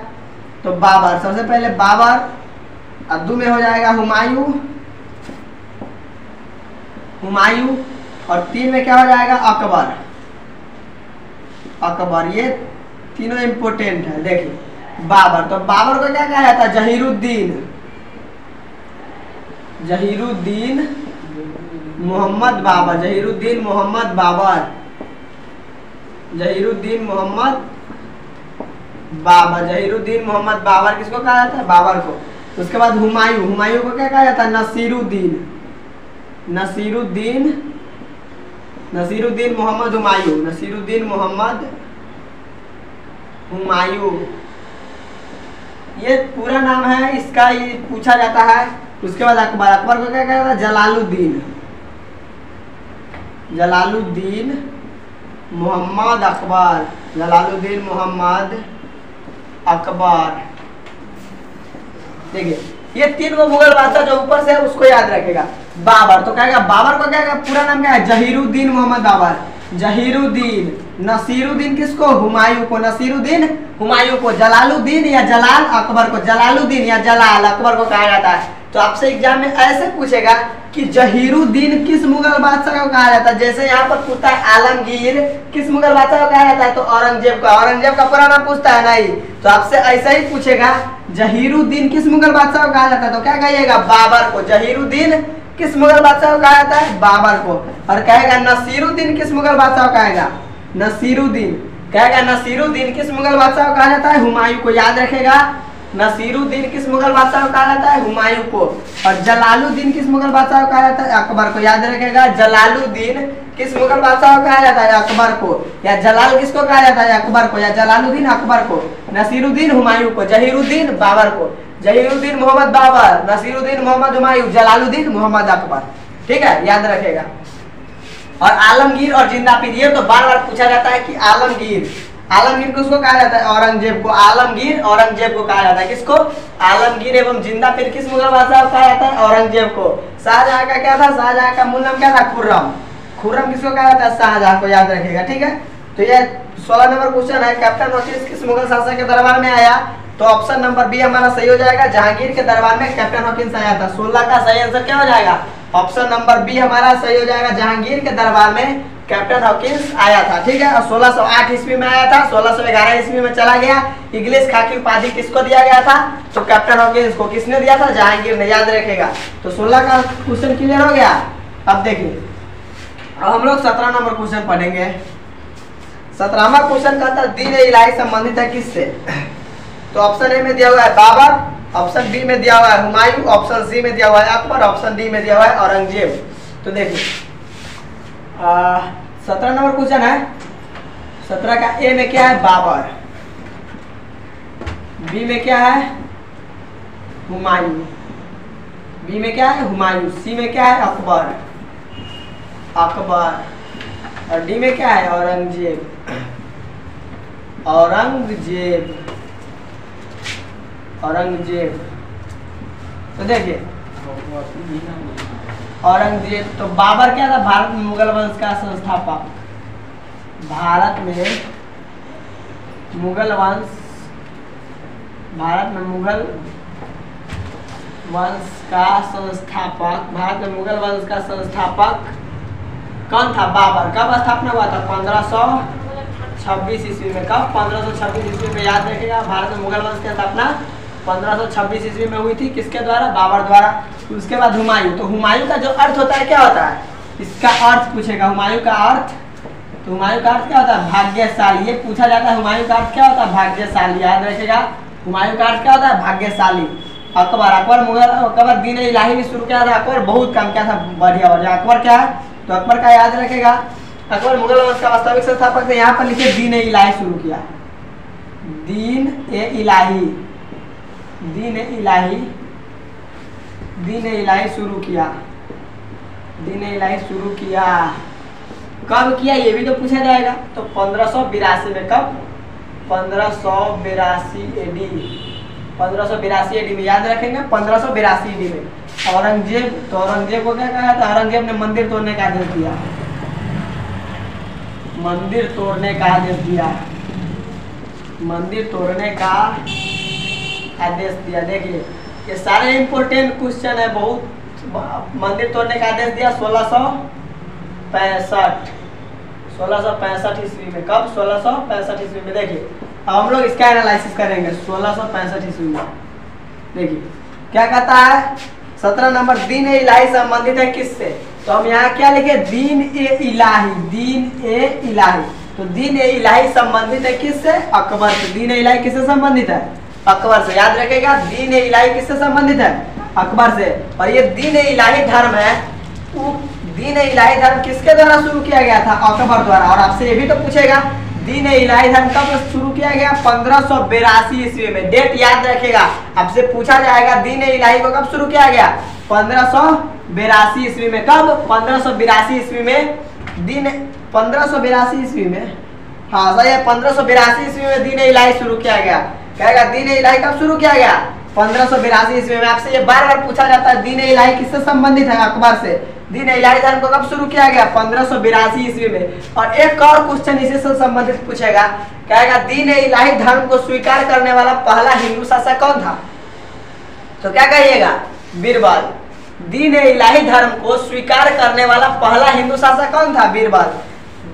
तो बाबर। सबसे पहले बाबर, अब्दू में हो जाएगा हुमायूं, हुमायूं, और तीन में क्या हो जाएगा? अकबर। अकबर। ये तीनों इंपोर्टेंट है। देखिए बाबर, तो बाबर को क्या कहा जाता है? जहीरुद्दीन। जहीरुद्दीन मोहम्मद बाबर। जहीरुद्दीन मोहम्मद बाबर। जहीरुद्दीन मोहम्मद बाबर। जहीरुद्दीन मोहम्मद बाबर किसको कहा जाता है? बाबर को। उसके बाद हुमायूं। हुमायूं को क्या कहा जाता है? नसीरुद्दीन। नसीरुद्दीन, नसीरुद्दीन मोहम्मद हुमायूं। नसीरुद्दीन मोहम्मद हुमायूं, ये पूरा नाम है इसका, ये पूछा जाता है। उसके बाद अकबर। अकबर को क्या कहा जाता है? जलालुद्दीन। जलालुद्दीन मोहम्मद अकबर। जलालुद्दीन मोहम्मद अकबर। देखिए ये तीन वो मुगल बादशाह जो ऊपर से है उसको याद रखेगा। बाबर, तो कहेगा बाबर को क्या कहेगा? पूरा नाम क्या है? जहीरुद्दीन मोहम्मद बाबर। जहीरुद्दीन। नसीरुद्दीन किसको? हुमायूं को। नसीरुद्दीन हुमायूं को। जलालुद्दीन या जलाल अकबर को। जलालुद्दीन या जलाल अकबर को कहा जाता है। तो आपसे एग्जाम में ऐसे पूछेगा कि जहीरुद्दीन किस मुगल बादशाह को कहा जाता है। जैसे यहाँ पर पूछता है आलमगीर किस मुगल बादशाह को कहा जाता है, तो औरंगजेब का। औरंगजेब का पूरा नाम पूछता है नहीं, तो आपसे ऐसा ही पूछेगा जहीरुद्दीन किस मुगल बादशाह को कहा जाता है, तो क्या कहिएगा? बाबर को। जहीरुद्दीन किस मुगल बादशाह को कहा जाता है? बाबर को। और कहेगा नसीरुद्दीन किस मुगल बादशाह को कहेगा? नसीरुद्दीन। कहेगा नसीरुद्दीन किस मुगल बादशाह को कहा जाता है? हुमायूं को। याद रखेगा नसीरुद्दीन किस मुगल बादशाह को कहा जाता है? हुमायूं को। और जलालुद्दीन किस मुगल बादशाह को कहा जाता है? अकबर को। याद रखेगा जलालुद्दीन किस मुगल बादशाह को कहा जाता है? अकबर को। या जलाल किसको कहा जाता है? अकबर को। या जलालुद्दीन अकबर को। नसीरुद्दीन हुमायूं को। जहीरुद्दीन बाबर को। जहीरुद्दीन मोहम्मद बाबर, नसीरुद्दीन मोहम्मद हुमायूं, जलालुद्दीन मोहम्मद अकबर। ठीक है, याद रखेगा। और आलमगीर और जिंदा पीर, ये तो बार बार पूछा जाता है कि आलमगीर, आलमगीर किसको कहा जाता है? औरंगजेब को। आलमगीर औरंगजेब को कहा जाता है। किसको? आलमगीर एवं जिंदा पीर किस मुगल बादशाह को कहा जाता है? औरंगजेब को। शाहजहां का क्या था? शाहजहां का मूल नाम क्या था? खुर्रम। खुर्रम किसको कहा जाता है? शाहजहां को। याद रखेगा। ठीक है, तो ये 16 नंबर क्वेश्चन है। कैप्टन हॉकिंस किस मुगल शासक के दरबार में आया? तो ऑप्शन नंबर बी हमारा सही हो जाएगा। जहांगीर के दरबार में कैप्टन हॉकिंस आया था। 16 का सही आंसर क्या हो जाएगा? ऑप्शन नंबर बी हमारा सही हो जाएगा। जहांगीर के दरबार में कैप्टन हॉकिंस आया था। ठीक है, और 1608 ईस्वी में आया था। 1611 ईस्वी में चला गया। इंग्लिश खाकी उपाधि किसको दिया गया था? तो कैप्टन हॉकिंस को। किसने दिया था? जहांगीर ने। याद रखेगा। तो 16 का क्वेश्चन क्लियर हो गया। अब देखिए, अब हम लोग 17 नंबर क्वेश्चन पढ़ेंगे। 17वां क्वेश्चन कहता है दीन इलाही संबंधित है किससे? तो ऑप्शन ए में दिया हुआ है बाबर, ऑप्शन बी में दिया हुआ है हुमायूं, ऑप्शन सी में दिया हुआ है अकबर, ऑप्शन डी में दिया हुआ है औरंगजेब। तो देखिए 17 नंबर क्वेश्चन है। 17 का ए में क्या है? बाबर, बी में क्या है? हुमायूं, बी में क्या है? हुमायूं, सी में क्या है? अकबर, अकबर, और डी में क्या है? औरंगजेब, औरंगजेब, औरंगजेब। तो देखिए औरंगजेब, तो बाबर क्या था? भारत में मुगल वंश का संस्थापक। भारत में मुगल वंश, भारत में मुगल वंश का संस्थापक, भारत में मुगल वंश का संस्थापक कौन था? बाबर। कब स्थापना हुआ था? 1526 ईस्वी में। कब? 1526 ईस्वी में। याद रखिएगा, भारत में मुगल वंश की स्थापना 1526 ईस्वी में हुई थी। किसके द्वारा? बाबर द्वारा। उसके बाद हुमायूं, तो हुमायूं का जो अर्थ होता है क्या होता है? इसका अर्थ पूछेगा। हुमायूं का अर्थ, तो हुमायूं का अर्थ क्या होता है? भाग्यशाली। ये पूछा जाता है हुमायूं का अर्थ क्या होता है? भाग्यशाली। याद रखिएगा, हुमायूं का अर्थ क्या होता है? भाग्यशाली। अकबर, अकबर मुगल, अकबर दीन इलाही भी शुरू किया था। अकबर बहुत काम किया था, बढ़िया बढ़िया। अकबर क्या है, तो अकबर का याद रखेगा, अकबर मुगल वंश का वास्तविक संस्थापक थे। यहाँ पर लिखिए दीन इलाही शुरू किया, दीन ए इलाही, दीन इलाही, दीन इलाही शुरू किया, दीन इलाही शुरू किया। कब किया ये भी तो पूछा जाएगा। तो 1582 में, कब, 1582 एडी, 1582 एडी में याद रखेंगे, 1582 एडी में औरंगजेब, तो औरंगजेब को क्या कहा था, औरंगजेब ने मंदिर तोड़ने का आदेश दिया, मंदिर तोड़ने का आदेश दिया, मंदिर तोड़ने का आदेश दिया। देखिए ये सारे इंपोर्टेंट क्वेश्चन है बहुत। मंदिर तोड़ने का आदेश दिया 1665 ईस्वी में। कब, 1665 ईस्वी में। देखिए अब हम लोग इसका एनालिसिस करेंगे 1665 ईस्वी में। देखिए क्या कहता है, 17 नंबर, दीन ए इलाही संबंधित है किससे। तो हम यहाँ क्या लिखे, दीन ए इलाही, दीन ए इलाही। तो दीन ए इलाही संबंधित है किससे, अकबर से। दीन ए इलाही किससे संबंधित है, अकबर से। याद रखेगा, दीन ए इलाही किससे संबंधित है, अकबर से। और ये दीन ए इलाही धर्म है, दीन ए इलाही धर्म किसके द्वारा शुरू किया गया था, अकबर द्वारा। और आपसे ये भी तो पूछेगा दीन ए इलाही धर्म कब शुरू किया गया, 1582 ईस्वी में। डेट याद रखेगा, आपसे पूछा जाएगा दीन ए इलाही को कब शुरू किया गया, 1582 ईस्वी में। कब, 1582 ईस्वी में। दीन 1582 ईस्वी में, हाँ सही है, 1582 ईस्वी में दीन ए इलाही शुरू किया गया। कहेगा दीन ए इलाही कब शुरू किया गया, 1582 ईस्वी में। आपसे ये बार बार पूछा जाता है दीन ए इलाही किससे संबंधित है, अकबर से। दीन ए इलाही धर्म को कब शुरू किया गया, 1582 ईस्वी में। और एक और क्वेश्चन इसी से संबंधित पूछेगा, कहेगा दीन ए इलाही धर्म को स्वीकार करने वाला पहला हिंदू शासक कौन था। तो क्या कहिएगा, बीरबल। दीन ए इलाही धर्म को स्वीकार करने वाला पहला हिंदू शासक कौन था, बीरबल।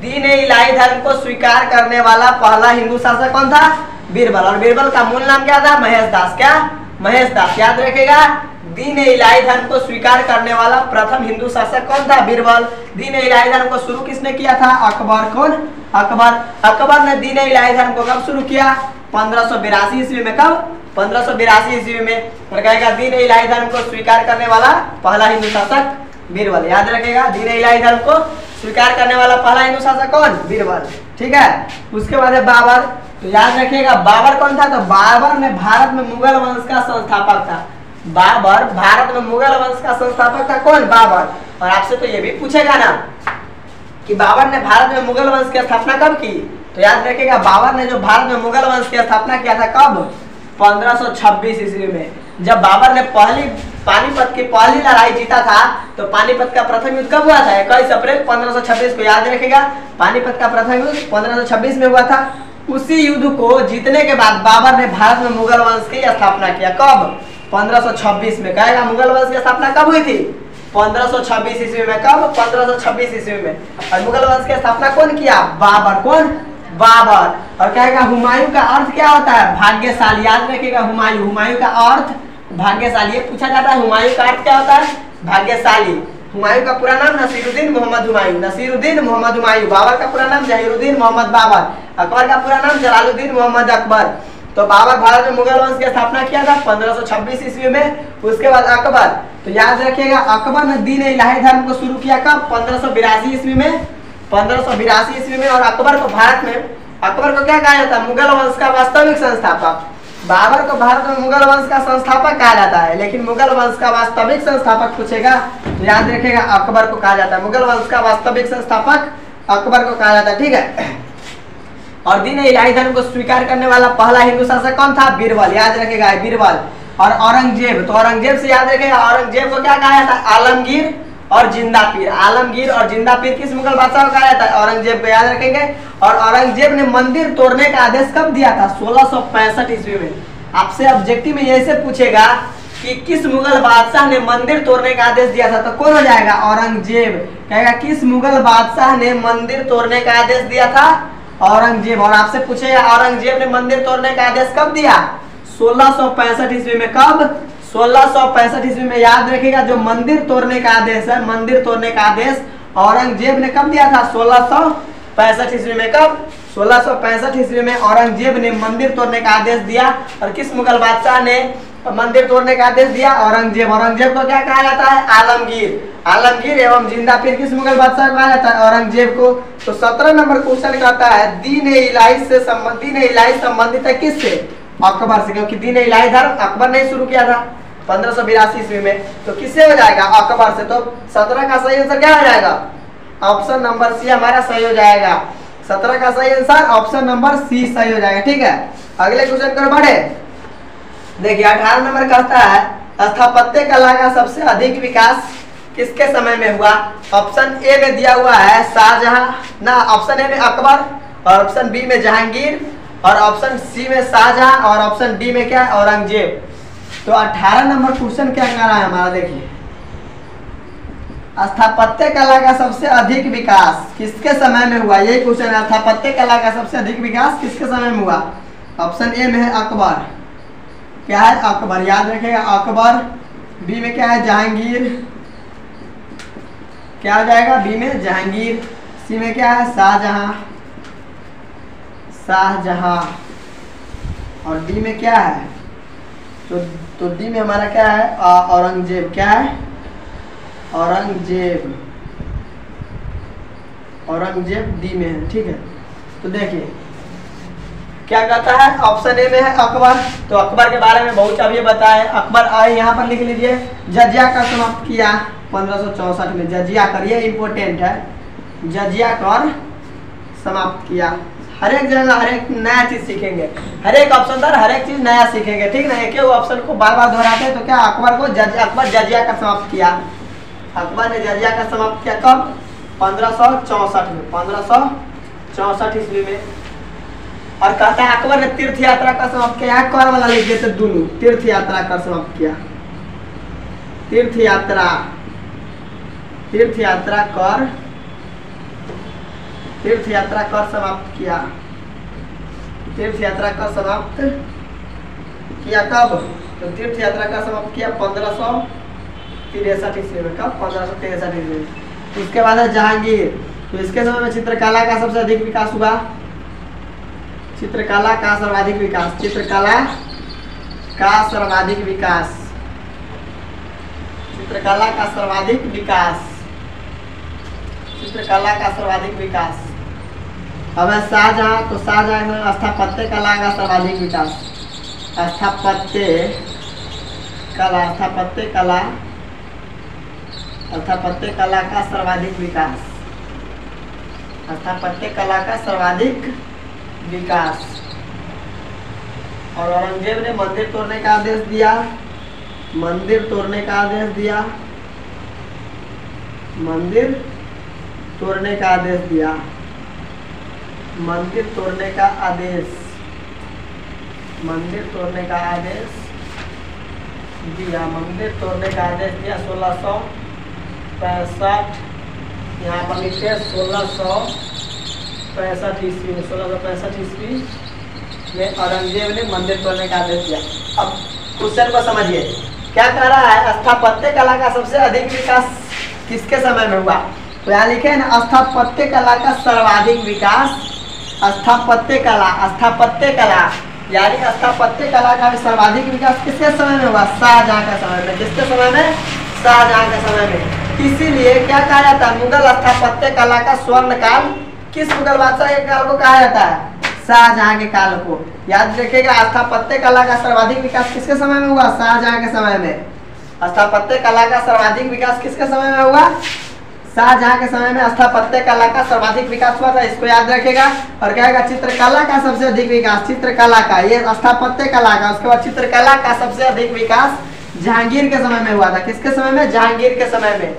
दीन ए इलाही धर्म को स्वीकार करने वाला पहला हिंदू शासक कौन था, बीरबल। और बीरबल का मूल नाम क्या था, महेश दास। क्या, महेश दास। याद रखेगा, दीन ए इलाही धर्म को स्वीकार करने वाला प्रथम हिंदू शासक कौन था, बीरबल। दीन ए इलाही धर्म को शुरू किसने किया था, अकबर। कौन, अकबर। अकबर ने दीन ए इलाही धर्म को कब शुरू किया, 1582 ईस्वी में। कब, 1582 ईस्वी में। और कहेगा दीन ए इलाही धर्म को स्वीकार करने वाला पहला हिंदू शासक बीरबल। याद रखेगा, दीन ए इलाही धर्म को स्वीकार करने वाला पहला हिंदू शासक कौन, बीरबल। ठीक है। उसके बाद है बाबर। तो याद रखिएगा बाबर कौन था, तो बाबर ने भारत में मुगल वंश का संस्थापक था। बाबर भारत में मुगल वंश का संस्थापक था। कौन, बाबर। और आपसे तो ये भी पूछेगा ना कि बाबर ने भारत में मुगल वंश की स्थापना कब की। तो याद रखिएगा, बाबर ने जो भारत में मुगल वंश की स्थापना किया था कब, 1526 ईस्वी में। जब बाबर ने पानीपत की पहली लड़ाई जीता था। तो पानीपत का प्रथम युद्ध कब हुआ था, 21 अप्रैल 1526 को। याद रखेगा, पानीपत का प्रथम युद्ध 1526 में हुआ था। उसी युद्ध को जीतने के बाद बाबर ने भारत में मुगल वंश की स्थापना किया। कब, 1526 में। कहेगा मुगल वंश की स्थापना कब हुई थी, 1526 ईस्वी में। कब, 1526 ईस्वी में। और मुगल वंश की स्थापना कौन किया, बाबर। कौन, बाबर। और कहेगा हुमायूं का अर्थ क्या होता है, भाग्यशाली। याद रखिएगा, हुमायूं, हुमायूं का अर्थ भाग्यशाली। ये पूछा जाता है हुमायूं का अर्थ क्या होता है, भाग्यशाली। हुमायूं का पूरा नाम नसीरुद्दीन मोहम्मद हुमायूं, नसीरुद्दीन मोहम्मद हुमायूं। बाबर का पूरा नाम जहीरुद्दीन मोहम्मद बाबर। अकबर का पूरा नाम जलालुद्दीन मोहम्मद अकबर। तो बाबर भारत में मुगल वंश की स्थापना किया था 1526 ईस्वी में। उसके बाद अकबर। तो याद रखिएगा, अकबर ने दीन ए इलाही धर्म को शुरू किया कब, 1582 ईस्वी में। 1582 ईस्वी में। और अकबर को भारत में, अकबर को क्या कहा जाता है, मुगल वंश का वास्तविक संस्थापक। बाबर को भारत में मुगल वंश का संस्थापक कहा जाता है, लेकिन मुगल वंश का वास्तविक संस्थापक पूछेगा तो याद रखेगा अकबर को कहा जाता है। मुगल वंश का वास्तविक संस्थापक अकबर को कहा जाता है। ठीक है। और दीन ए इलाही धर्म को स्वीकार करने वाला पहला हिंदू शासक कौन था, बीरबल। याद रखेगा, बीरबल। और औरंगजेब। तो औरंगजेब से याद रखेगा, औरंगजेब को क्या कहा जाता है, आलमगीर और जिंदा पीर। आलमगीर और जिंदा पीर किस मुगल बादशाह को कहा जाता है, औरंगजेब को। याद रखेंगे। और औरंगजेब ने मंदिर तोड़ने का आदेश कब दिया था, 1665 ईस्वी में। आपसे ऑब्जेक्टिव में ऐसे पूछेगा कि किस मुगल बादशाह ने मंदिर तोड़ने का आदेश दिया था, तो कौन हो जाएगा, औरंगजेब। कहेगा किस मुगल बादशाह ने मंदिर तोड़ने का आदेश दिया था, औरंगजेब। और आपसे पूछेगा औरंगजेब ने मंदिर तोड़ने का आदेश कब दिया, 1665 ईस्वी में। कब, 1665 ईस्वी में। याद रखिएगा, जो मंदिर तोड़ने का आदेश है, मंदिर तोड़ने का आदेश औरंगजेब ने कब दिया था, 1665 ईस्वी में। कब, 1665 ईस्वी में औरंगजेब ने मंदिर तोड़ने का आदेश दिया। और किस मुगल बादशाह ने मंदिर तोड़ने का आदेश दिया। औरंगजेब, औरंगजेब को क्या कहा जाता है? आलमगीर। आलमगीर एवं जिंदा पीर किस मुगल बादशाह को कहा जाता है? औरंगजेब को। तो 17 नंबर क्वेश्चन कहता है दीन इलाही से संबंधित है किससे? अकबर से, क्योंकि दीन इलाही धर्म अकबर ने शुरू किया था 1582 ईस्वी में। तो किससे हो जाएगा? अकबर से। तो 17 का सही आंसर क्या हो जाएगा? ऑप्शन नंबर सी हमारा सही हो जाएगा। 17 का सही आंसर ऑप्शन नंबर सी सही हो जाएगा। ठीक है, अगले क्वेश्चन पर बढ़े। देखिए 18 नंबर कहता है स्थापत्य कला का सबसे अधिक विकास किसके समय में हुआ? ऑप्शन ए में दिया हुआ है शाहजहां ना, ऑप्शन ए में अकबर, और ऑप्शन बी में जहांगीर, और ऑप्शन सी में शाहजहां, और ऑप्शन डी में क्या है? औरंगजेब। तो 18 नंबर क्वेश्चन क्या कह रहा है हमारा? देखिए स्थापत्य कला का सबसे अधिक विकास किसके समय में हुआ? यही क्वेश्चन है, स्थापत्य कला का सबसे अधिक विकास किसके समय में हुआ? ऑप्शन ए में है अकबर, क्या है? अकबर, याद रखिएगा अकबर। बी में क्या है? जहांगीर, क्या हो जाएगा? बी में जहांगीर। सी में क्या है? शाहजहां, शाहजहां, और डी में क्या है? तो डी में हमारा क्या है? औरंगजेब, क्या है? औरंगजेब, औरंगजेब डी में है। ठीक है, तो देखिए क्या कहता है? ऑप्शन ए में है अकबर। तो अकबर के बारे में बहुत अभी बताए। अकबर आए यहाँ पर लिख लीजिए, जजिया कर समाप्त किया 1564 में। जजिया कर, ये इम्पोर्टेंट है, जजिया कर समाप्त किया। हर एक जगह हर एक नया चीज सीखेंगे, हर एक ऑप्शन पर हर एक चीज नया सीखेंगे। ठीक ना, एक ही ऑप्शन को बार बार दोहराते हैं। तो क्या अकबर को अकबर जजिया कर समाप्त किया। अकबर ने जजिया का समाप्त किया कब? 1564 में, 1564 ईस्वी में। और कहता है अकबर ने तीर्थ यात्रा का समाप्त किया। कर वाला लिख देते दोनों, तीर्थ यात्रा का समाप्त किया। तीर्थ यात्रा, तीर्थ यात्रा कर, तीर्थ यात्रा कर समाप्त किया। तीर्थ यात्रा कर समाप्त किया कब? तो तीर्थ यात्रा का समाप्त किया 1563 ईस्वी में। कब? 1563 ईस्वी में। उसके बाद है जहांगीर। तो इसके समय में चित्रकला का सबसे अधिक विकास हुआ। चित्रकला का सर्वाधिक विकास, चित्रकला का सर्वाधिक विकास, चित्रकला का सर्वाधिक विकास, चित्रकला का सर्वाधिक विकास। अब है शाहजहां। तो शाहजहां में स्थापत्य कला का सर्वाधिक विकास, स्थापत्य कला, स्थापत्य कला, स्थापत्य कला का सर्वाधिक विकास, स्थापत्य कला का सर्वाधिक विकास। और औरंगजेब ने मंदिर तोड़ने का आदेश दिया, मंदिर तोड़ने का आदेश दिया, मंदिर तोड़ने का आदेश दिया, मंदिर तोड़ने का आदेश, मंदिर तोड़ने का आदेश दिया, मंदिर तोड़ने का आदेश दिया 1665। यहाँ पर लिखते हैं 1665 ईस्वी में, 1665 ईस्वी में औरंगजेब ने मंदिर तोड़ने का आदेश दिया। अब क्वेश्चन को समझिए, क्या कह रहा है? स्थापत्य कला का सबसे अधिक विकास किसके समय में हुआ? तो यहाँ लिखे ना स्थापत्य कला का सर्वाधिक विकास, स्थापत्य कला, स्थापत्य कला यानी स्थापत्य कला का सर्वाधिक विकास किसके समय में हुआ? शाहजहां के समय में। किसके समय में? शाहजहां के समय में। इसीलिए क्या कहा जाता है? मुगल स्थापत्य कला का स्वर्ण काल किस मुगल बादशाह के काल को कहा जाता है? शाहजहां के काल को। याद रखिएगा, स्थापत्य कला का सर्वाधिक विकास किसके समय में हुआ? शाहजहां के समय में। स्थापत्य कला का सर्वाधिक विकास किसके समय में हुआ? शाहजहां के समय में स्थापत्य कला का सर्वाधिक विकास हुआ था। इसको याद रखेगा। और कहेगा चित्रकला का सबसे अधिक विकास, चित्रकला का, ये स्थापत्य कला का। उसके बाद चित्रकला का सबसे अधिक विकास जहांगीर के समय में हुआ था। किसके समय में? जहांगीर के समय में।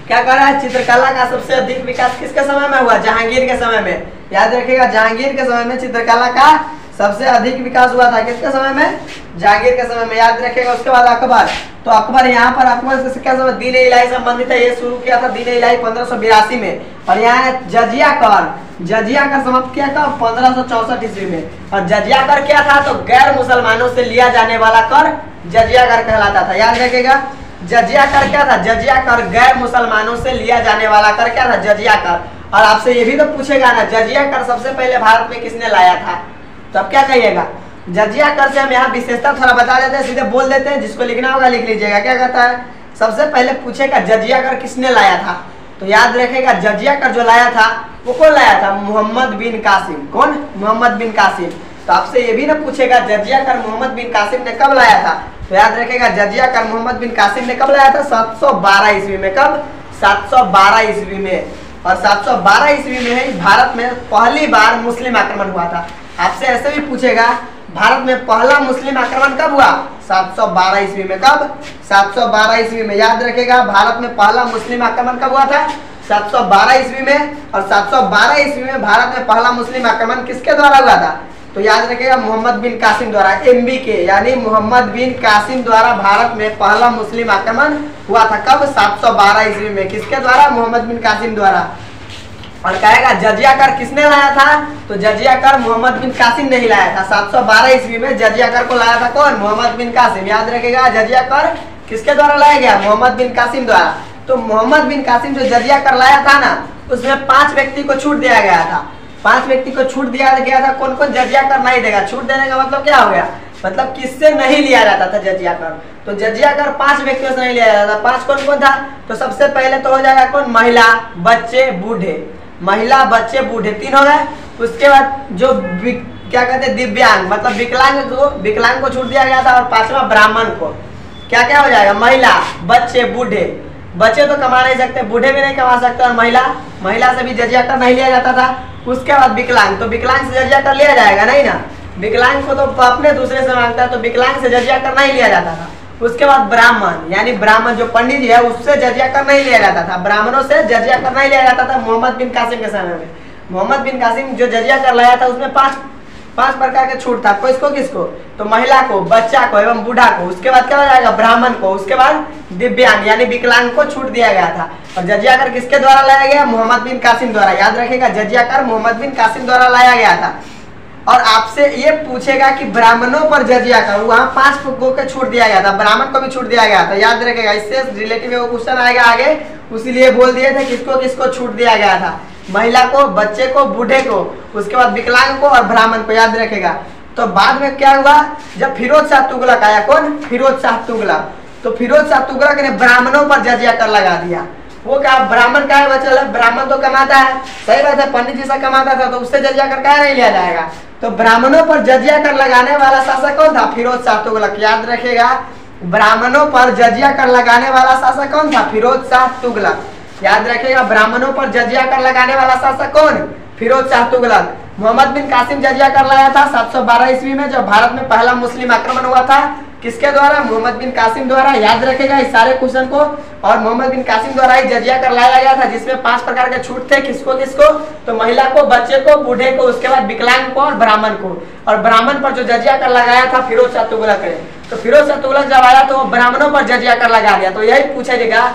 क्या कह रहा है? चित्रकला का सबसे अधिक विकास किसके समय में हुआ? जहांगीर के समय में। याद रखिएगा, जहांगीर के समय में चित्रकला का सबसे अधिक विकास हुआ था। किसके समय में? जहांगीर के समय में। याद रखिएगा। उसके बाद अकबर। तो अकबर यहाँ पर अकबर से क्या समय? दीन इलाही संबंधित है। ये शुरू किया था दीन इलाही 1582 में। और यहाँ जजिया कर, जजिया कर समाप्त किया था 1564 ईस्वी में। और जजिया कर क्या था? तो गैर मुसलमानों से लिया जाने वाला कर जजिया कर कहलाता था। याद रखिएगा, जजिया कर क्या था? जजिया कर गैर मुसलमानों से लिया जाने वाला कर क्या था? जजिया कर। और आपसे ये भी तो पूछेगा ना, जजिया कर सबसे पहले भारत में किसने लाया था? तो अब क्या कहिएगा? जजिया कर से हम यहाँ विशेषता थोड़ा बता देते हैं, सीधे बोल देते हैं, जिसको लिखना होगा लिख लीजिएगा। क्या कहता है, सबसे पहले पूछेगा जजिया कर किसने लाया था, तो याद रखेगा जजिया कर जो लाया था वो कौन लाया था, मोहम्मद बिन कासिम। कौन, मोहम्मद बिन कासिम। तो आपसे ये भी ना पूछेगा जजिया कर मोहम्मद बिन कासिम ने कब लाया था, तो याद रखेगा जजिया कर मोहम्मद बिन कासिम ने कब लाया था, 712 ईस्वी में। कब, 712 ईस्वी में। और 712 ईस्वी में ही भारत में पहली बार मुस्लिम आक्रमण हुआ था। आपसे ऐसे भी पूछेगा भारत में पहला मुस्लिम आक्रमण कब हुआ, 712 ईस्वी में। कब, 712 ईस्वी में। याद रखेगा भारत में पहला मुस्लिम आक्रमण कब हुआ था, 712 ईस्वी में। और 712 ईस्वी में भारत में पहला मुस्लिम आक्रमण किसके द्वारा हुआ था, तो याद रखेगा मोहम्मद बिन कासिम द्वारा। MBK यानी मोहम्मद बिन कासिम द्वारा भारत में पहला मुस्लिम आक्रमण हुआ था। कब, 712 ईस्वी में। किसके द्वारा, मोहम्मद बिन कासिम द्वारा। और कहेगा जजिया कर किसने लाया था, तो जजिया कर मोहम्मद बिन कासिम ने ही लाया था। 712 ईस्वी में जजिया कर को लाया था कौन, मोहम्मद बिन कासिम। याद रखेगा जजिया कर किसके द्वारा लाया गया, मोहम्मद बिन कासिम द्वारा। तो मोहम्मद बिन कासिम जो जजिया कर लाया था ना, उसमें 5 व्यक्ति को छूट दिया गया था। 5 व्यक्ति को छूट दिया गया था। कौन कौन जजिया कर नहीं देगा, छूट देने का मतलब क्या हो गया, मतलब किससे नहीं लिया जाता था जजिया कर, तो जजिया कर 5 व्यक्तियों से नहीं लिया जाता था। 5 कौन कौन था, तो सबसे पहले तो हो जाएगा कौन, महिला, बच्चे, बूढ़े। महिला, बच्चे, बूढ़े 3 हो गए। उसके बाद जो क्या कहते हैं दिव्यांग, मतलब विकलांग को छूट दिया गया था। और 5वां ब्राह्मण को। क्या क्या हो जाएगा, महिला, बच्चे, बूढ़े। बच्चे तो कमा नहीं सकते, बूढ़े भी नहीं कमा सकते। और महिला से भी जजिया कर नहीं लिया जाता था। उसके बाद विकलांग, तो विकलांग से जजिया कर लिया जाएगा नहीं ना, विकलांग को तो अपने दूसरे से मांगता है, तो विकलांग से जजिया कर नहीं लिया जाता था। उसके बाद ब्राह्मण, यानी ब्राह्मण जो पंडित जी है उससे जजिया कर नहीं लिया जाता था। ब्राह्मणों से जजिया कर नहीं लिया जाता था मोहम्मद बिन कासिम के समय में। मोहम्मद बिन कासिम जो जजिया कर लाया था उसमें 5 प्रकार के छूट था। किसको किसको, तो महिला को, बच्चा को एवं बूढ़ा को। उसके बाद क्या हो जाएगा, ब्राह्मण को। उसके बाद दिव्यांग यानी विकलांग को छूट दिया गया था। और जजिया कर किसके द्वारा लाया गया, मोहम्मद बिन कासिम द्वारा। याद रखेगा जजिया कर मोहम्मद बिन कासिम द्वारा लाया गया था। और आपसे ये पूछेगा कि ब्राह्मणों पर जजिया कर, वहाँ 5 को छूट दिया गया था, ब्राह्मण को भी छूट दिया गया था। याद रखेगा, इससे रिलेटिव क्वेश्चन आएगा आगे, उसीलिए बोल दिए थे किसको किसको छूट दिया गया था, महिला को, बच्चे को, बूढ़े को, उसके बाद विकलांग को और ब्राह्मण को। याद रखेगा। तो बाद में क्या हुआ, जब फिरोज शाह तुगलक आया, कौन, फिरोज शाह तुगलक, तो फिरोज शाह तुगलक ने ब्राह्मणों पर जजिया कर लगा दिया। वो क्या, ब्राह्मण का है बचल है, ब्राह्मण तो कमाता है, सही बात है, पंडित जी से कमाता था, तो उससे जजिया कर क्या नहीं लिया जाएगा। तो ब्राह्मणों पर जजिया कर लगाने वाला शासक कौन था, फिरोज शाह तुगलक। याद रखेगा, ब्राह्मणों पर जजिया कर लगाने वाला शासक कौन था, फिरोज शाह तुगलक। याद रखेगा, ब्राह्मणों पर जजिया कर लगाने वाला शासक कौन, फिरोज शाह तुगलक। मोहम्मद बिन कासिम जजिया कर लाया था 712 ईस्वी में, जब भारत में पहला मुस्लिम आक्रमण हुआ था। किसके द्वारा, मोहम्मद बिन कासिम द्वारा। याद रखेगा इस सारे क्वेश्चन को। और मोहम्मद बिन कासिम द्वारा ही जजिया कर लाया गया था, जिसमें 5 प्रकार के छूट थे। किसको किसको, तो महिला को, बच्चे को, बूढ़े को, उसके बाद विकलांग को और ब्राह्मण को। और ब्राह्मण पर जो जजिया कर लगाया था फिरोज शाह तुगलक ने। तो फिरोज शाह तुगलक जब आया तो वो ब्राह्मणों पर जजिया कर लगा दिया। तो यही पूछेगा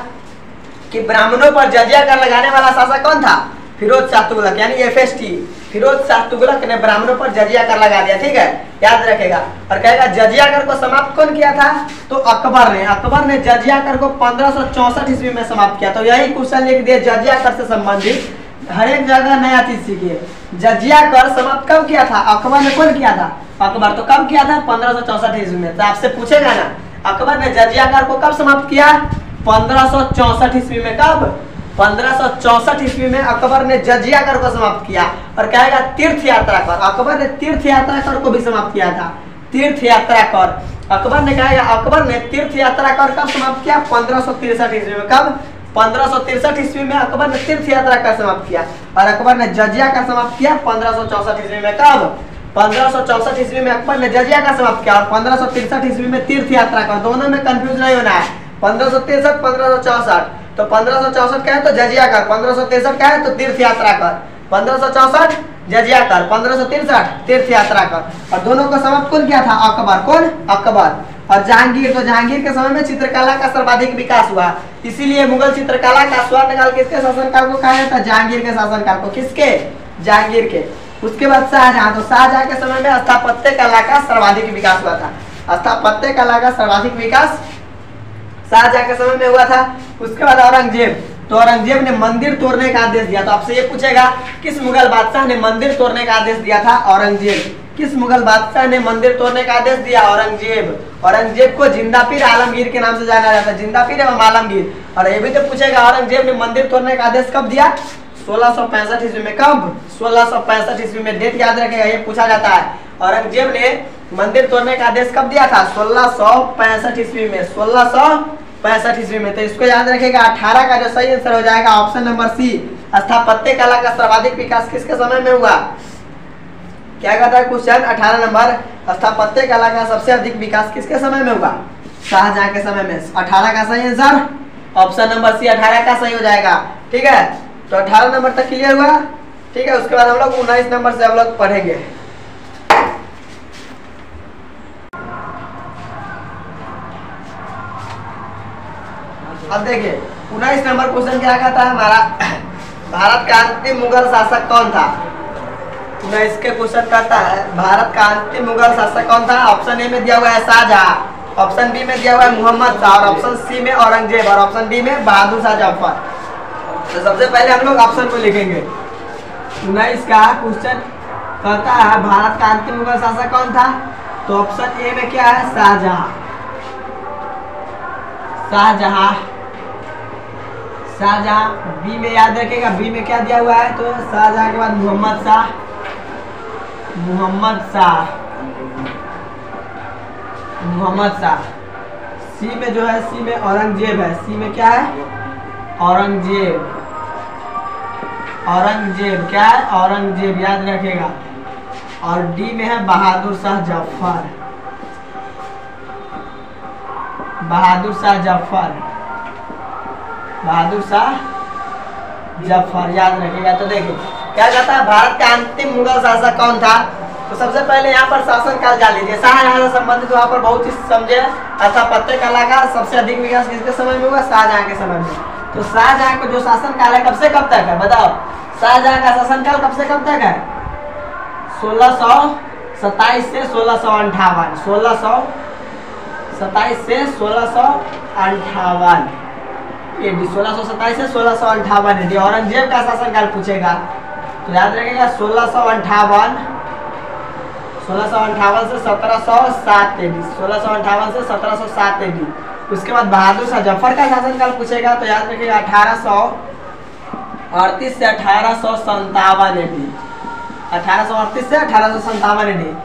कि ब्राह्मणों पर जजिया कर लगाने वाला शासक कौन था, फिरोज शाह तुगलक, यानी FST, फिरोज शाह तुगलक ने ब्राह्मणों पर जजिया कर लगा दिया। ठीक है, याद रखेगा। और कहेगा जजिया कर को समाप्त कौन किया था, तो अकबर ने। अकबर ने जजिया कर को 1564 ईस्वी में समाप्त किया। तो यही क्वेश्चन लिख दिए, जजिया कर से संबंधित हर एक जगह नया चीज सीखिए। जजिया कर समाप्त कब किया था, अकबर ने कौन किया था, अकबर। तो कब किया था, 1564 ईस्वी में। तो आपसे पूछेगा ना, अकबर ने जजिया कर को कब समाप्त किया, 1564 ईस्वी में। कब, 1564 ईस्वी में अकबर ने जजिया कर को समाप्त किया। और कहेगा तीर्थ यात्रा कर, अकबर ने तीर्थ यात्रा कर को भी समाप्त किया था। तीर्थ यात्रा कर अकबर ने, कहेगा अकबर ने तीर्थ यात्रा कर कब समाप्त किया, 1563 ईस्वी में। कब, 1563 ईस्वी में अकबर ने तीर्थ यात्रा कर समाप्त किया। और अकबर ने जजिया कर समाप्त किया 1564 ईस्वी में। कब, 1564 ईस्वी में अकबर ने जजिया कर समाप्त किया और 1563 ईस्वी में तीर्थ यात्रा कर। दोनों में कंफ्यूज नहीं होना है, 1563 1564। तो 1564 क्या है तो जजिया कर, 1563 क्या है तो तीर्थ यात्रा कर। 1564 जजिया कर, 1563 तीर्थ यात्रा कर। और दोनों को समाप्त कौन किया था, अकबर। कौन, अकबर। और जहांगीर, तो जहांगीर के समय में चित्रकला का सर्वाधिक विकास हुआ, इसीलिए मुगल चित्रकला का स्वर्णकाल किसके शासनकाल को कहा जाता है, जहांगीर के शासनकाल को। किसके, जहांगीर के। उसके बाद शाहजहां, तो शाहजहां के समय में स्थापत्य कला का सर्वाधिक विकास हुआ था। स्थापत्य कला का सर्वाधिक विकास शाहजहां के समय में हुआ था। उसके बाद औरंगजेब, तो औरंगजेब ने मंदिर तोड़ने का आदेश दिया। तो आपसे ये पूछेगा किस मुगल बादशाह ने मंदिर तोड़ने का आदेश दिया था, औरंगजेब। किस मुगल बादशाह ने मंदिर तोड़ने का आदेश दिया? औरंगजेब। औरंगजेब को जिंदा पीर आलमगीर के नाम से जाना जाता है, जिंदा पीर एवं आलमगीर। और ये भी तो पूछेगा औरंगजेब ने मंदिर तोड़ने का आदेश कब दिया? 1665 ईस्वी में। कब? 1665 ईस्वी में। डेट याद रखेगा, ये पूछा जाता है। औरंगजेब ने मंदिर तोड़ने का आदेश कब दिया था? 1665 ईस्वी में। 1665 ईस्वी में। तो इसको याद रखेगा। 18 का जो सही आंसर हो जाएगा ऑप्शन नंबर सी। स्थापत्य कला का सर्वाधिक विकास किसके समय में हुआ? क्या कहता है क्वेश्चन? 18 नंबर, स्थापत्य कला का सबसे अधिक विकास किसके समय में हुआ? शाहजहां के समय में। 18 का सही आंसर ऑप्शन नंबर सी 18 का सही हो जाएगा। ठीक है, तो 18 नंबर तक क्लियर हुआ। ठीक है, उसके बाद हम लोग 19 नंबर से हम लोग पढ़ेंगे। अब देखिए 19 नंबर क्वेश्चन क्या कहता है हमारा? भारत का अंतिम मुगल शासक कौन था? 19 के क्वेश्चन कहता है भारत का अंतिम मुगल शासक कौन था? ऑप्शन ए में दिया हुआ है शाहजहां, ऑप्शन बी में दिया हुआ है मोहम्मद शाह, और ऑप्शन सी में औरंगजेब, और ऑप्शन डी में बहादुर शाह जफर। तो सबसे पहले हम लोग ऑप्शन को लिखेंगे। 19 का क्वेश्चन कहता है भारत का अंतिम मुगल शासक कौन था? तो ऑप्शन ए में क्या है? शाहजहां। शाहजहां। शाहजहां। बी में याद रखेगा, बी में क्या दिया हुआ है? तो शाहजहां के बाद मोहम्मद शाह। मोहम्मद शाह। मोहम्मद शाह। सी में जो है, सी में औरंगजेब है। सी में क्या है? औरंगजेब। औरंगजेब क्या है? औरंगजेब याद रखेगा। और डी में है बहादुर शाह जफर। बहादुर शाह जफर। बहादुर शाह जफर याद रखेगा। तो देखिए क्या कहता है भारत का अंतिम मुगल शासक कौन था? तो सबसे पहले यहाँ पर शासन काल जान लीजिए। शाहजहां से संबंधित वहाँ पर बहुत चीज समझे। स्थापत्य कला का सबसे अधिक विकास किसके समय में हुआ? शाहजहां के समय में। तो शाहजहां को जो शासन काल है कब से कब तक है बताओ? शाहजहां का शासन काल कब से कब तक है? 1627 से 1658। 1627 से 1658 एडी। 1627 से 1658 एडी। औरंगजेब का शासनकाल पूछेगा तो याद रखिएगा 1658 से 1707 एडी। 1658 से 1707 एडी। उसके बाद बहादुर शाह जफर का शासनकाल पूछेगा तो याद रखिएगा 1838 से 1857 एडी। 1838 से 1857 एडी।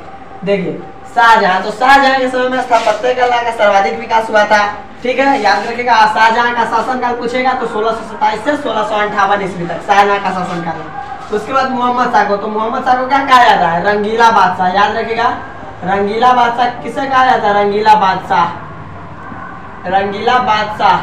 देखिए शाहजहां, तो शाहजहां के समय में स्थापत्य कला का सर्वाधिक विकास हुआ था। ठीक है, याद रखिएगा। शाहजहां का शासनकाल पूछेगा तो 1627 से 1658 ईस्वी तक शाहजहां का शासनकाल है। उसके बाद मोहम्मद शाह को, तो मोहम्मद शाह को क्या कहा जाता है? रंगीला बादशाह। याद रखिएगा, रंगीला बादशाह किसे कहा जाता है? रंगीला बादशाह। रंगीला बादशाह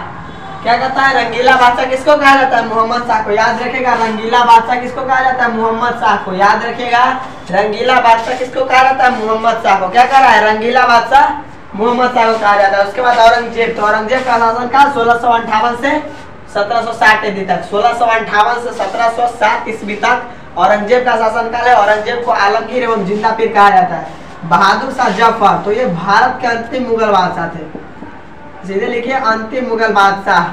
क्या कहता है? रंगीला बादशाह किसको कहा जाता है? मोहम्मद शाह को। याद रखेगा, रंगीला बादशाह किसको कहा जाता है? मोहम्मद शाह को। याद रखेगा, रंगीला बादशाह किसको कहा जाता है? मोहम्मद शाह को। क्या कह रहा है? रंगीला बादशाह मोहम्मद शाह को कहा जाता है। उसके बाद औरंगजेब, तो औरंगजेब का शासनकाल 1658 से 1760 ईस्वी तक। 1658 से 1707 ईस्वी तक औरंगजेब का शासनकाल है। औरंगजेब को आलमगीर एवं जिंदा पीर कहा जाता है। बहादुर शाह जफर, तो ये भारत के अंतिम मुगल बादशाह थे। सीधे लिखिए अंतिम मुगल बादशाह।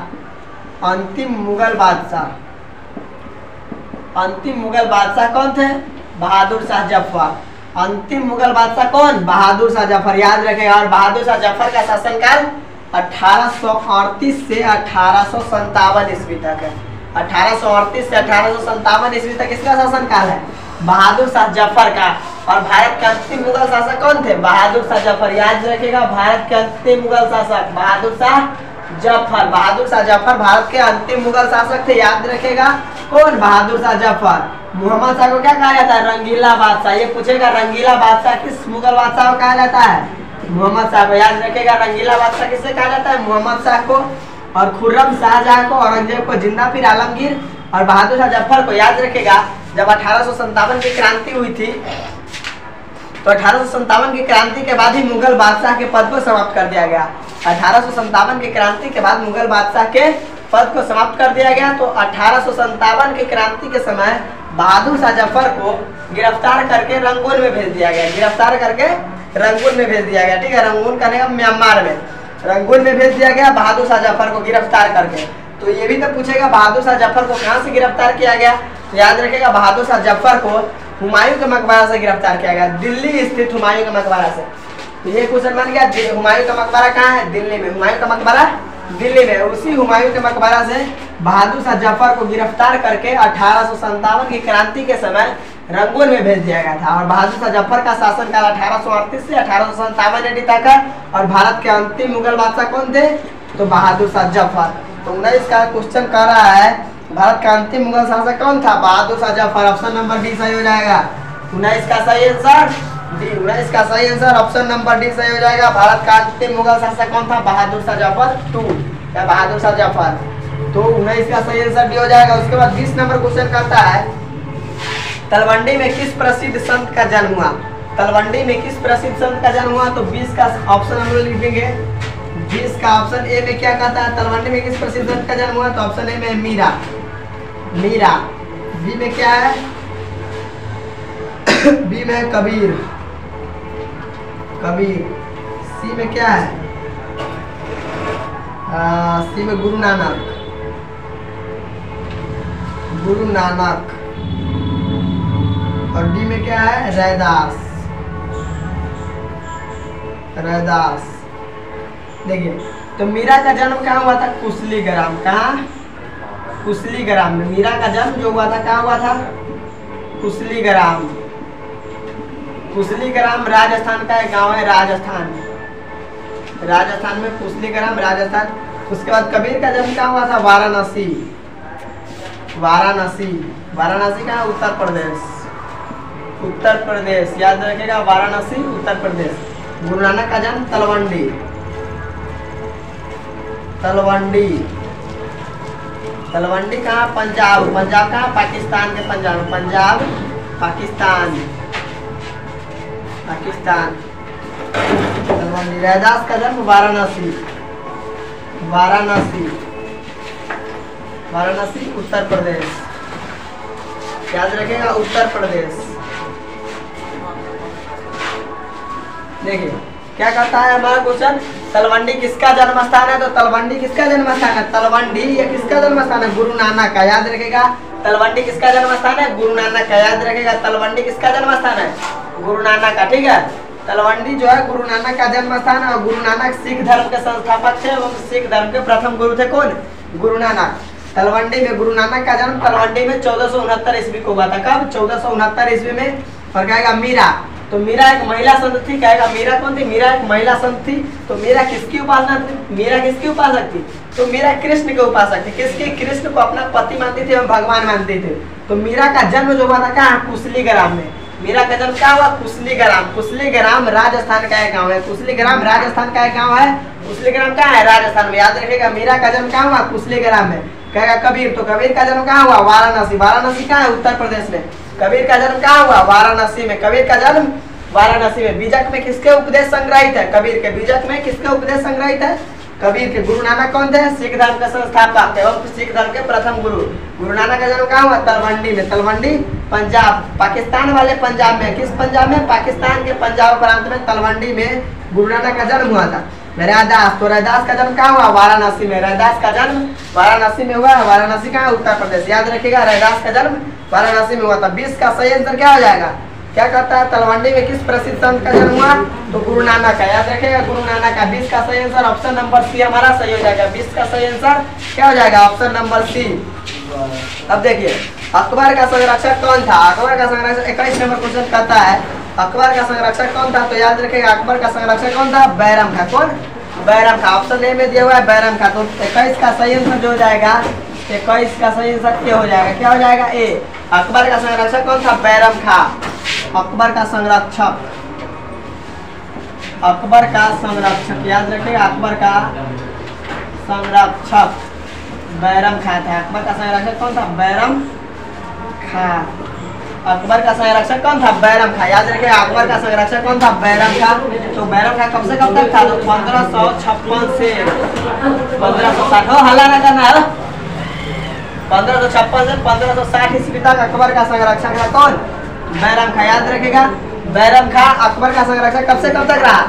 अंतिम मुगल बादशाह। अंतिम मुगल बादशाह कौन थे? बहादुर शाह जफर। अंतिम मुगल बादशाह कौन? बहादुर शाह जफर। याद रखेगा। और बहादुर शाह जफर का शासनकाल 1838 से 1857 ईस्वी तक है। 1838 से 1857 ईस्वी तक इसका शासनकाल है बहादुर शाह जफर का। और भारत के अंतिम मुगल शासक कौन थे? बहादुर शाह जफर। याद रखेगा, भारत के अंतिम मुगल शासक बहादुर शाह जफर। बहादुर शाह जफर भारत के अंतिम मुगल शासक थे। याद रखेगा, कौन? बहादुर शाह जफर। मोहम्मद शाह को क्या कहा जाता है? रंगीला बादशाह। ये पूछेगा रंगीला बादशाह किस मुगल बादशाह को कहा जाता है? मोहम्मद शाह को। याद रखेगा, रंगीला बादशाह किससे कहा जाता है? मोहम्मद शाह को। और खुर्रम, शाहजहां को, औरंगजेब को, जिंदा पीर आलमगीर और बहादुर शाह जफर को। याद रखेगा, जब 1857 की क्रांति हुई थी तो 1857 की क्रांति के बाद ही मुगल बादशाह के पद को समाप्त कर दिया गया। 1857 की क्रांति के बाद मुगल बादशाह के पद को समाप्त कर दिया गया। तो 1857 की क्रांति के समय बहादुर शाह जफर को गिरफ्तार करके रंगून में भेज दिया गया। गिरफ्तार करके रंगून में भेज दिया गया। ठीक है, रंगून करने का म्यांमार में, रंगून में भेज दिया गया बहादुर शाह जफर को गिरफ्तार करके। तो ये भी तो पूछेगा बहादुर शाह जफर को कहाँ से गिरफ्तार किया गया? तो याद रखेगा, बहादुर शाह जफर को हुमायूं के मकबरा से गिरफ्तार किया गया, दिल्ली स्थित हुमायूं के मकबरा से। तो ये क्वेश्चन बन गया, हुमायूं का मकबरा कहाँ है? दिल्ली में। हुमायूं का मकबरा दिल्ली में। उसी हुमायूं के मकबरा से बहादुर शाह जफर को गिरफ्तार करके 1857 की क्रांति के समय रंगून में भेज दिया गया था। और बहादुर शाह जफर का शासनकाल 1838 से 1857 AD तक है। और भारत के अंतिम मुगल बादशाह कौन थे? तो बहादुर शाह जफर। तो 19 का क्वेश्चन कर रहा है, भारत का अंतिम मुगल शासक कौन था? Bahadur Shah Zafar. Option number D सही हो जाएगा। 19 का सही आंसर डी। 19 का सही आंसर ऑप्शन नंबर डी सही हो जाएगा। भारत का अंतिम मुगल शासक कौन था? बहादुर शाह जफर 2 या बहादुर शाह जफर। तो 19 का सही आंसर डी हो जाएगा। उसके बाद 20 नंबर क्वेश्चन करता है, तलवंडी में किस प्रसिद्ध संत का जन्म हुआ? तलवंडी में किस प्रसिद्ध संत का जन्म हुआ? तो 20 का ऑप्शन हम लोग लिखेंगे। 20 का ऑप्शन ए में क्या कहता है? तलवंडी में किस प्रसिद्ध संत का जन्म हुआ? तो ऑप्शन ए में मीरा। मीरा। बी में क्या है? बी में कबीर। कबीर। सी में क्या है? सी में गुरु नानक। गुरु नानक। और डी में क्या है? रैदास। रैदास। देखिए, तो मीरा का जन्म कहाँ हुआ था? कुसलीग्राम। कहाँ? कुसलीग्राम में। मीरा का जन्म जो हुआ था कहाँ हुआ था? कुसलीग्राम। कुसलीग्राम राजस्थान का एक गांव है, राजस्थान। राजस्थान में कुसलीग्राम, राजस्थान। उसके बाद कबीर का जन्म कहाँ हुआ था? वाराणसी। वाराणसी। वाराणसी कहाँ? उत्तर प्रदेश। उत्तर प्रदेश, याद रखिएगा, वाराणसी उत्तर प्रदेश। गुरु नानक का जन्म तलवंडी। तलवंडी। तलवंडी कहाँ? पंजाब। पंजाब कहाँ? पाकिस्तान के पंजाब। पंजाब पाकिस्तान। पाकिस्तान। तलवंडी। रैदास का जन्म वाराणसी। वाराणसी। वाराणसी उत्तर प्रदेश, याद रखिएगा, उत्तर प्रदेश। देखिए क्या कहता है हमारा क्वेश्चन, तलवंडी किसका जन्म स्थान है? तो तलवंडी किसका जन्म स्थान है? तलवंडी ये किसका जन्म स्थान है? गुरु नानक का। याद रखेगा, तलवंडी किसका जन्म स्थान है? गुरु नानक का। याद रखेगा, तलवंडी किसका जन्म स्थान है? गुरु नानक का। ठीक है, तलवंडी जो है गुरु नानक का जन्म स्थान है। और गुरु नानक सिख धर्म के संस्थापक थे एवं सिख धर्म के प्रथम गुरु थे। कौन? गुरु नानक। तलवंडी में गुरु नानक का जन्म तलवंडी में 1469 ईस्वी को हुआ था। कब? 1469 ईस्वी में। और कहेगा मीरा, तो मीरा एक महिला संत थी। कहेगा मीरा कौन थी? मीरा एक महिला संत थी। तो मीरा किसकी उपासना थी? मीरा किसकी उपासक थी? तो मीरा कृष्ण के उपासक थी। किसके? कृष्ण को अपना पति मानती थी एवं भगवान मानते थे। तो मीरा का जन्म जो हुआ था कहाँ? कुसलीग्राम में। मीरा का जन्म क्या हुआ? कुसलीग्राम। कुसलीग्राम राजस्थान का एक गाँव है। कुसलीग्राम राजस्थान का एक गाँव है। कुसलीग्राम कहाँ है? राजस्थान में। याद रखिएगा, मीरा का जन्म कहाँ हुआ? कुसलीग्राम में। कहेगा कबीर, तो कबीर का जन्म कहाँ हुआ? वाराणसी। वाराणसी कहाँ है? उत्तर प्रदेश में। कबीर का जन्म कहाँ हुआ? वाराणसी में। कबीर का जन्म वाराणसी में। बीजक में किसके उपदेश संग्रहित है? कबीर के। बीजक में किसके उपदेश संग्रहित है? कबीर के। गुरु नानक कौन थे? सिख धर्म के संस्थापक एवं सिख धर्म के प्रथम गुरु। गुरु नानक का जन्म कहाँ हुआ? तलवंडी में। तलवंडी पंजाब, पाकिस्तान वाले पंजाब में। किस पंजाब में? पाकिस्तान के पंजाब प्रांत में तलवंडी में गुरु नानक का जन्म हुआ था। रैदास, तो रैदास का जन्म कहाँ हुआ? वाराणसी में। रैदास का जन्म वाराणसी में हुआ। वाराणसी कहाँ? उत्तर प्रदेश। याद रखिएगा, रैदास का जन्म वाराणसी में हुआ था। 20 का सही आंसर क्या हो जाएगा? क्या कहता है? तलवंडी में किस प्रसिद्ध संत का जन्म हुआ? तो गुरु नानक का। याद रखिएगा, गुरु नानक का। 20 का सही आंसर ऑप्शन नंबर सी हमारा सही हो जाएगा। 20 का सही आंसर क्या हो जाएगा? Option number C. अब देखिए, अकबर का संरक्षक कौन था? अकबर का संरक्षक 21 नंबर क्वेश्चन कहता है, अकबर का संरक्षक कौन था? तो याद रखिएगा, अकबर का संरक्षक कौन था? बैरम खां। कौन? बैरम खां। ऑप्शन ए में दिया हुआ है बैरम खां। तो 21 का सही आंसर जो हो जाएगा, 21 का सही आंसर क्या हो जाएगा? क्या हो जाएगा? ए। अकबर का संरक्षक कौन था? बैरम खां। अकबर का संरक्षक, अकबर का संरक्षक, याद रखिएगा, अकबर का संरक्षक बैरम खां था। अकबर का संरक्षक कौन था? बैरम खां। अकबर का संरक्षक कौन था? बैरम खां। याद रखिएगा, अकबर का संरक्षक कौन था? बैरम खां। तो बैरम खां कब से कब तक था? तो 1556 से 1560। हो हल्ला ना करना है। 1556 से 1560 ईस्वी तक अकबर का संरक्षक था। कौन? बैरम खां। याद रखिएगा, बैरम खां अकबर का संरक्षक कब से कब तक रहा?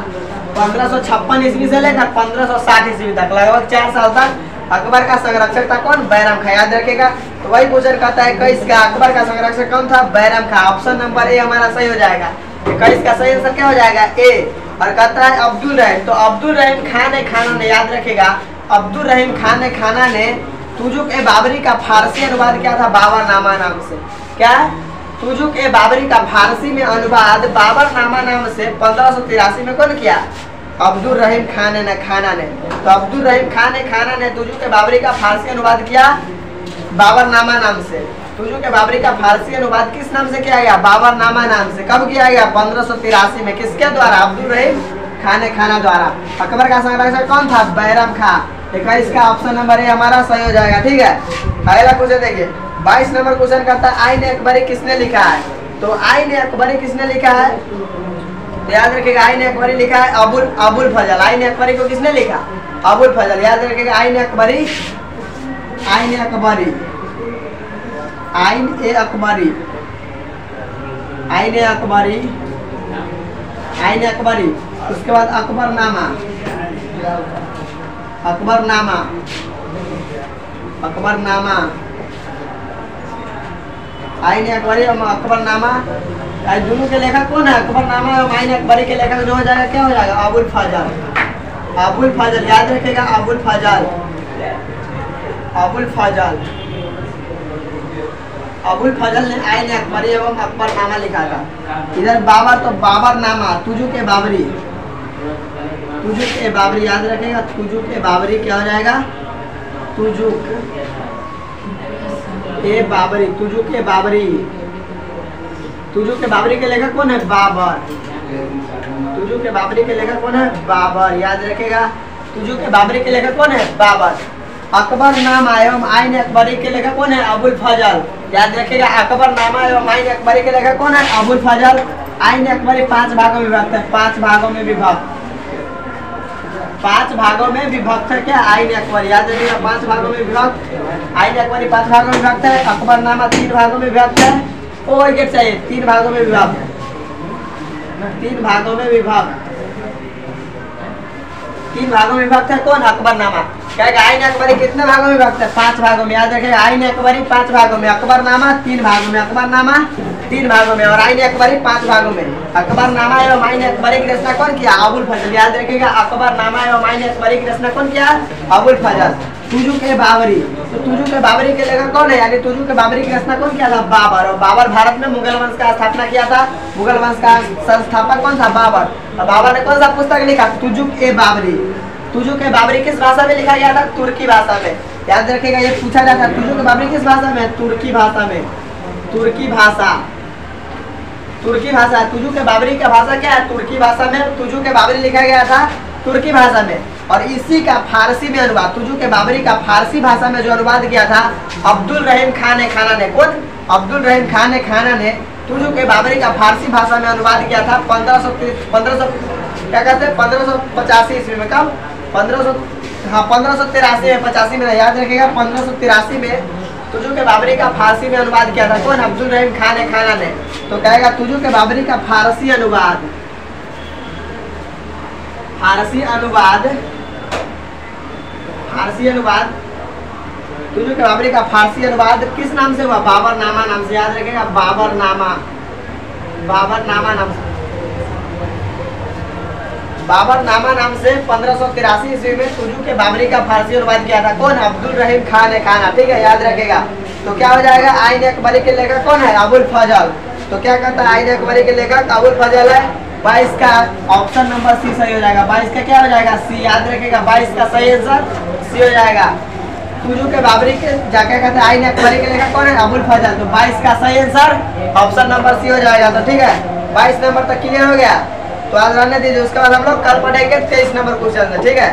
1556 ईस्वी से लेकर 1560 ईस्वी तक, लगभग 4 साल तक अकबर का संरक्षक था कौन? बैरम खां, याद रखेगा। तो वही क्वेश्चन कहता है 21 का अकबर का संरक्षक कौन था? बैरम खां। ऑप्शन नंबर ए हमारा सही हो जाएगा। 21 का सही आंसर क्या हो जाएगा? ए। और कहता है अब्दुल रहीम, तो अब्दुल रहीम खान ने खाना ने, याद रखेगा, अब्दुल रहीम खान ने खाना ने तुजुक ए बाबरी का फारसी अनुवाद किया था बाबरनामा नाम से। क्या? तुजुक ए बाबरी का फारसी में अनुवाद बाबरनामा नाम से 1583 में कौन किया? अब्दुल रहीम खान ने खाना ने। तो अब्दुल रहीम खान ने खाना ने तुजुक ए बाबरी का फारसी अनुवाद किया बाबरनामा नाम से। तुजुक ए बाबरी का फारसी अनुवाद किस नाम से किया गया? बाबरनामा नाम से। कब किया गया? 1583 में। किसके द्वारा? अब्दुल रहीम खान ने खाना द्वारा। अकबर का संरक्षक कौन था? बैरम खां। 21 का ऑप्शन नंबर ए हमारा सही हो जाएगा। ठीक है, अगला क्वेश्चन देखिए। 22 नंबर क्वेश्चन करता है आईन अकबरी किसने लिखा है? तो आईन अकबरी किसने लिखा है? तो याद रखिएगा आईन अकबरी लिखा है अबुल फजल। आईन अकबरी को किसने लिखा? अबुल फजल। याद रखिएगा आईन अकबरी, आईन अकबरी, आईन ए अकबरी, आईन ए अकबरी, आईन अकबरी। उसके बाद अकबरनामा, अकबरनामा, अकबरनामा, आईन अकबरी और अकबरनामा दोनों के लेखक कौन है? अकबरनामा और आईन अकबरी के लेखक जो हो जाएगा क्या हो जाएगा? अबुल फजल। अबुल फजल, याद रखेगा अबुल फजल, अबुल फजल। अबुल फजल ने आईन अकबरी एवं अकबरनामा लिखा था। इधर बाबर, तो बाबरनामा, तुजुक ए बाबरी, तुजुक ए बाबरी, याद रखेगा तुजुक ए बाबरी क्या हो जाएगा? तुजुक ए बाबरी, तुजुक ए बाबरी। तुजुक ए बाबरी के लेखक कौन है? बाबर। तुजुक ए बाबरी के लेखक कौन है? बाबर। याद रखेगा तुजुक ए बाबरी के लेखक कौन है? बाबर। अकबरनामा एवं आईन अकबरी के लेखक कौन है? अबुल फजल। याद रखेगा अकबरनामा एवं आईन अकबरी के लेखक कौन है? अबुल फजल। आईन अकबरी 5 भागों में विभक्त है, 5 भागों में विभक्त, 5 भागों में विभक्त है। क्या? आईन अकबरी, याद रखिएगा 5 भागों में विभक्त। आईन अकबरी 5 भागों में विभक्त है। अकबरनामा 3 भागों में विभक्त है। ओ विकेट चाहिए, 3 भागों में विभक्त, 3 भागों में विभक्त, 3 भागों में विभक्त है। कौन? अकबरनामा। क्या आईन अकबरी कितने भागों में विभक्त है? 5 भागों में। याद रखेगा आईन अकबरी 5 भागों में, अकबरनामा 3 भागों में, अकबरनामा 3 भागों में और आईन अकबरी 5 भागों में। अकबरनामा एवं आईन अकबरी की रचना कौन किया? अबुल फजल। याद रखेगा अकबरनामा एवं आईन अकबरी की रचना कौन किया? अबुल फजल। तुजुक ए बाबरी, तो तुजुक ए बाबरी के लेखक कौन है? यानी तुजुक ए बाबरी की रचना कौन किया था? बाबर। और बाबर भारत में मुगल वंश का स्थापना किया था। मुगल वंश का संस्थापक कौन था? बाबर। और बाबर ने कौन सा पुस्तक लिखा? तुजुक ए बाबरी। तुजुक ए बाबरी किस भाषा में लिखा गया था? तुर्की भाषा में। याद रखेगा ये पूछा जाता है तुजुक ए बाबरी किस भाषा में? तुर्की भाषा में। तुर्की भाषा, तुर्की भाषा। तुजुक ए बाबरी का भाषा क्या है? तुर्की भाषा में तुजुक ए बाबरी लिखा गया था तुर्की भाषा में। और इसी का फारसी में अनुवाद, तुजुक ए बाबरी का फारसी भाषा में जो अनुवाद किया था अब्दुल रहीम खान ने खाना ने। कौन? अब्दुल रहीम खान ने खाना ने तुजुक ए बाबरी का फारसी भाषा में अनुवाद किया था 1500 क्या कहते हैं 1585 ईस्वी में। कब? 1583 में, 85 में। याद रखेगा 1583 में तुजुक ए बाबरी का फारसी में अनुवाद किया था। कौन? अब्दुल रहीम खान ने खाना ने। तो कहेगा तुजुक ए बाबरी का फारसी अनुवाद, फारसी अनुवाद, फारसी अनुवाद, तुजुक ए बाबरी का फारसी अनुवाद किस नाम से हुआ? बाबरनामा नाम से। याद रखेगा बाबरनामा, बाबरनामा नाम से, बाबरनामा नाम से 1583 ईस्वी में तुजुक ए बाबरी का फारसी अनुवाद किया था। कौन? अब्दुल रहीम खान ने खाना। ठीक है, याद रखेगा। तो क्या हो जाएगा? आईन अकबरी के लेखक कौन है? अबुल फजल। तो क्या कहता है आईन अकबरी के लेखक अबुल फजल है। 22 का ऑप्शन नंबर सी सही हो जाएगा। 22 का क्या हो जाएगा? सी। याद रखेगा 22 का सही आंसर सी हो जाएगा। तुजुक ए बाबरी के क्या कहते हैं आईन अकबरी के लेखक कौन है? अबुल फजल। तो 22 का सही आंसर ऑप्शन नंबर सी हो जाएगा। तो ठीक है, 22 नंबर तक क्लियर हो गया। तो आज रहने दीजिए, उसके बाद हम लोग कल पढ़ेंगे 23 नंबर क्वेश्चन में। ठीक है।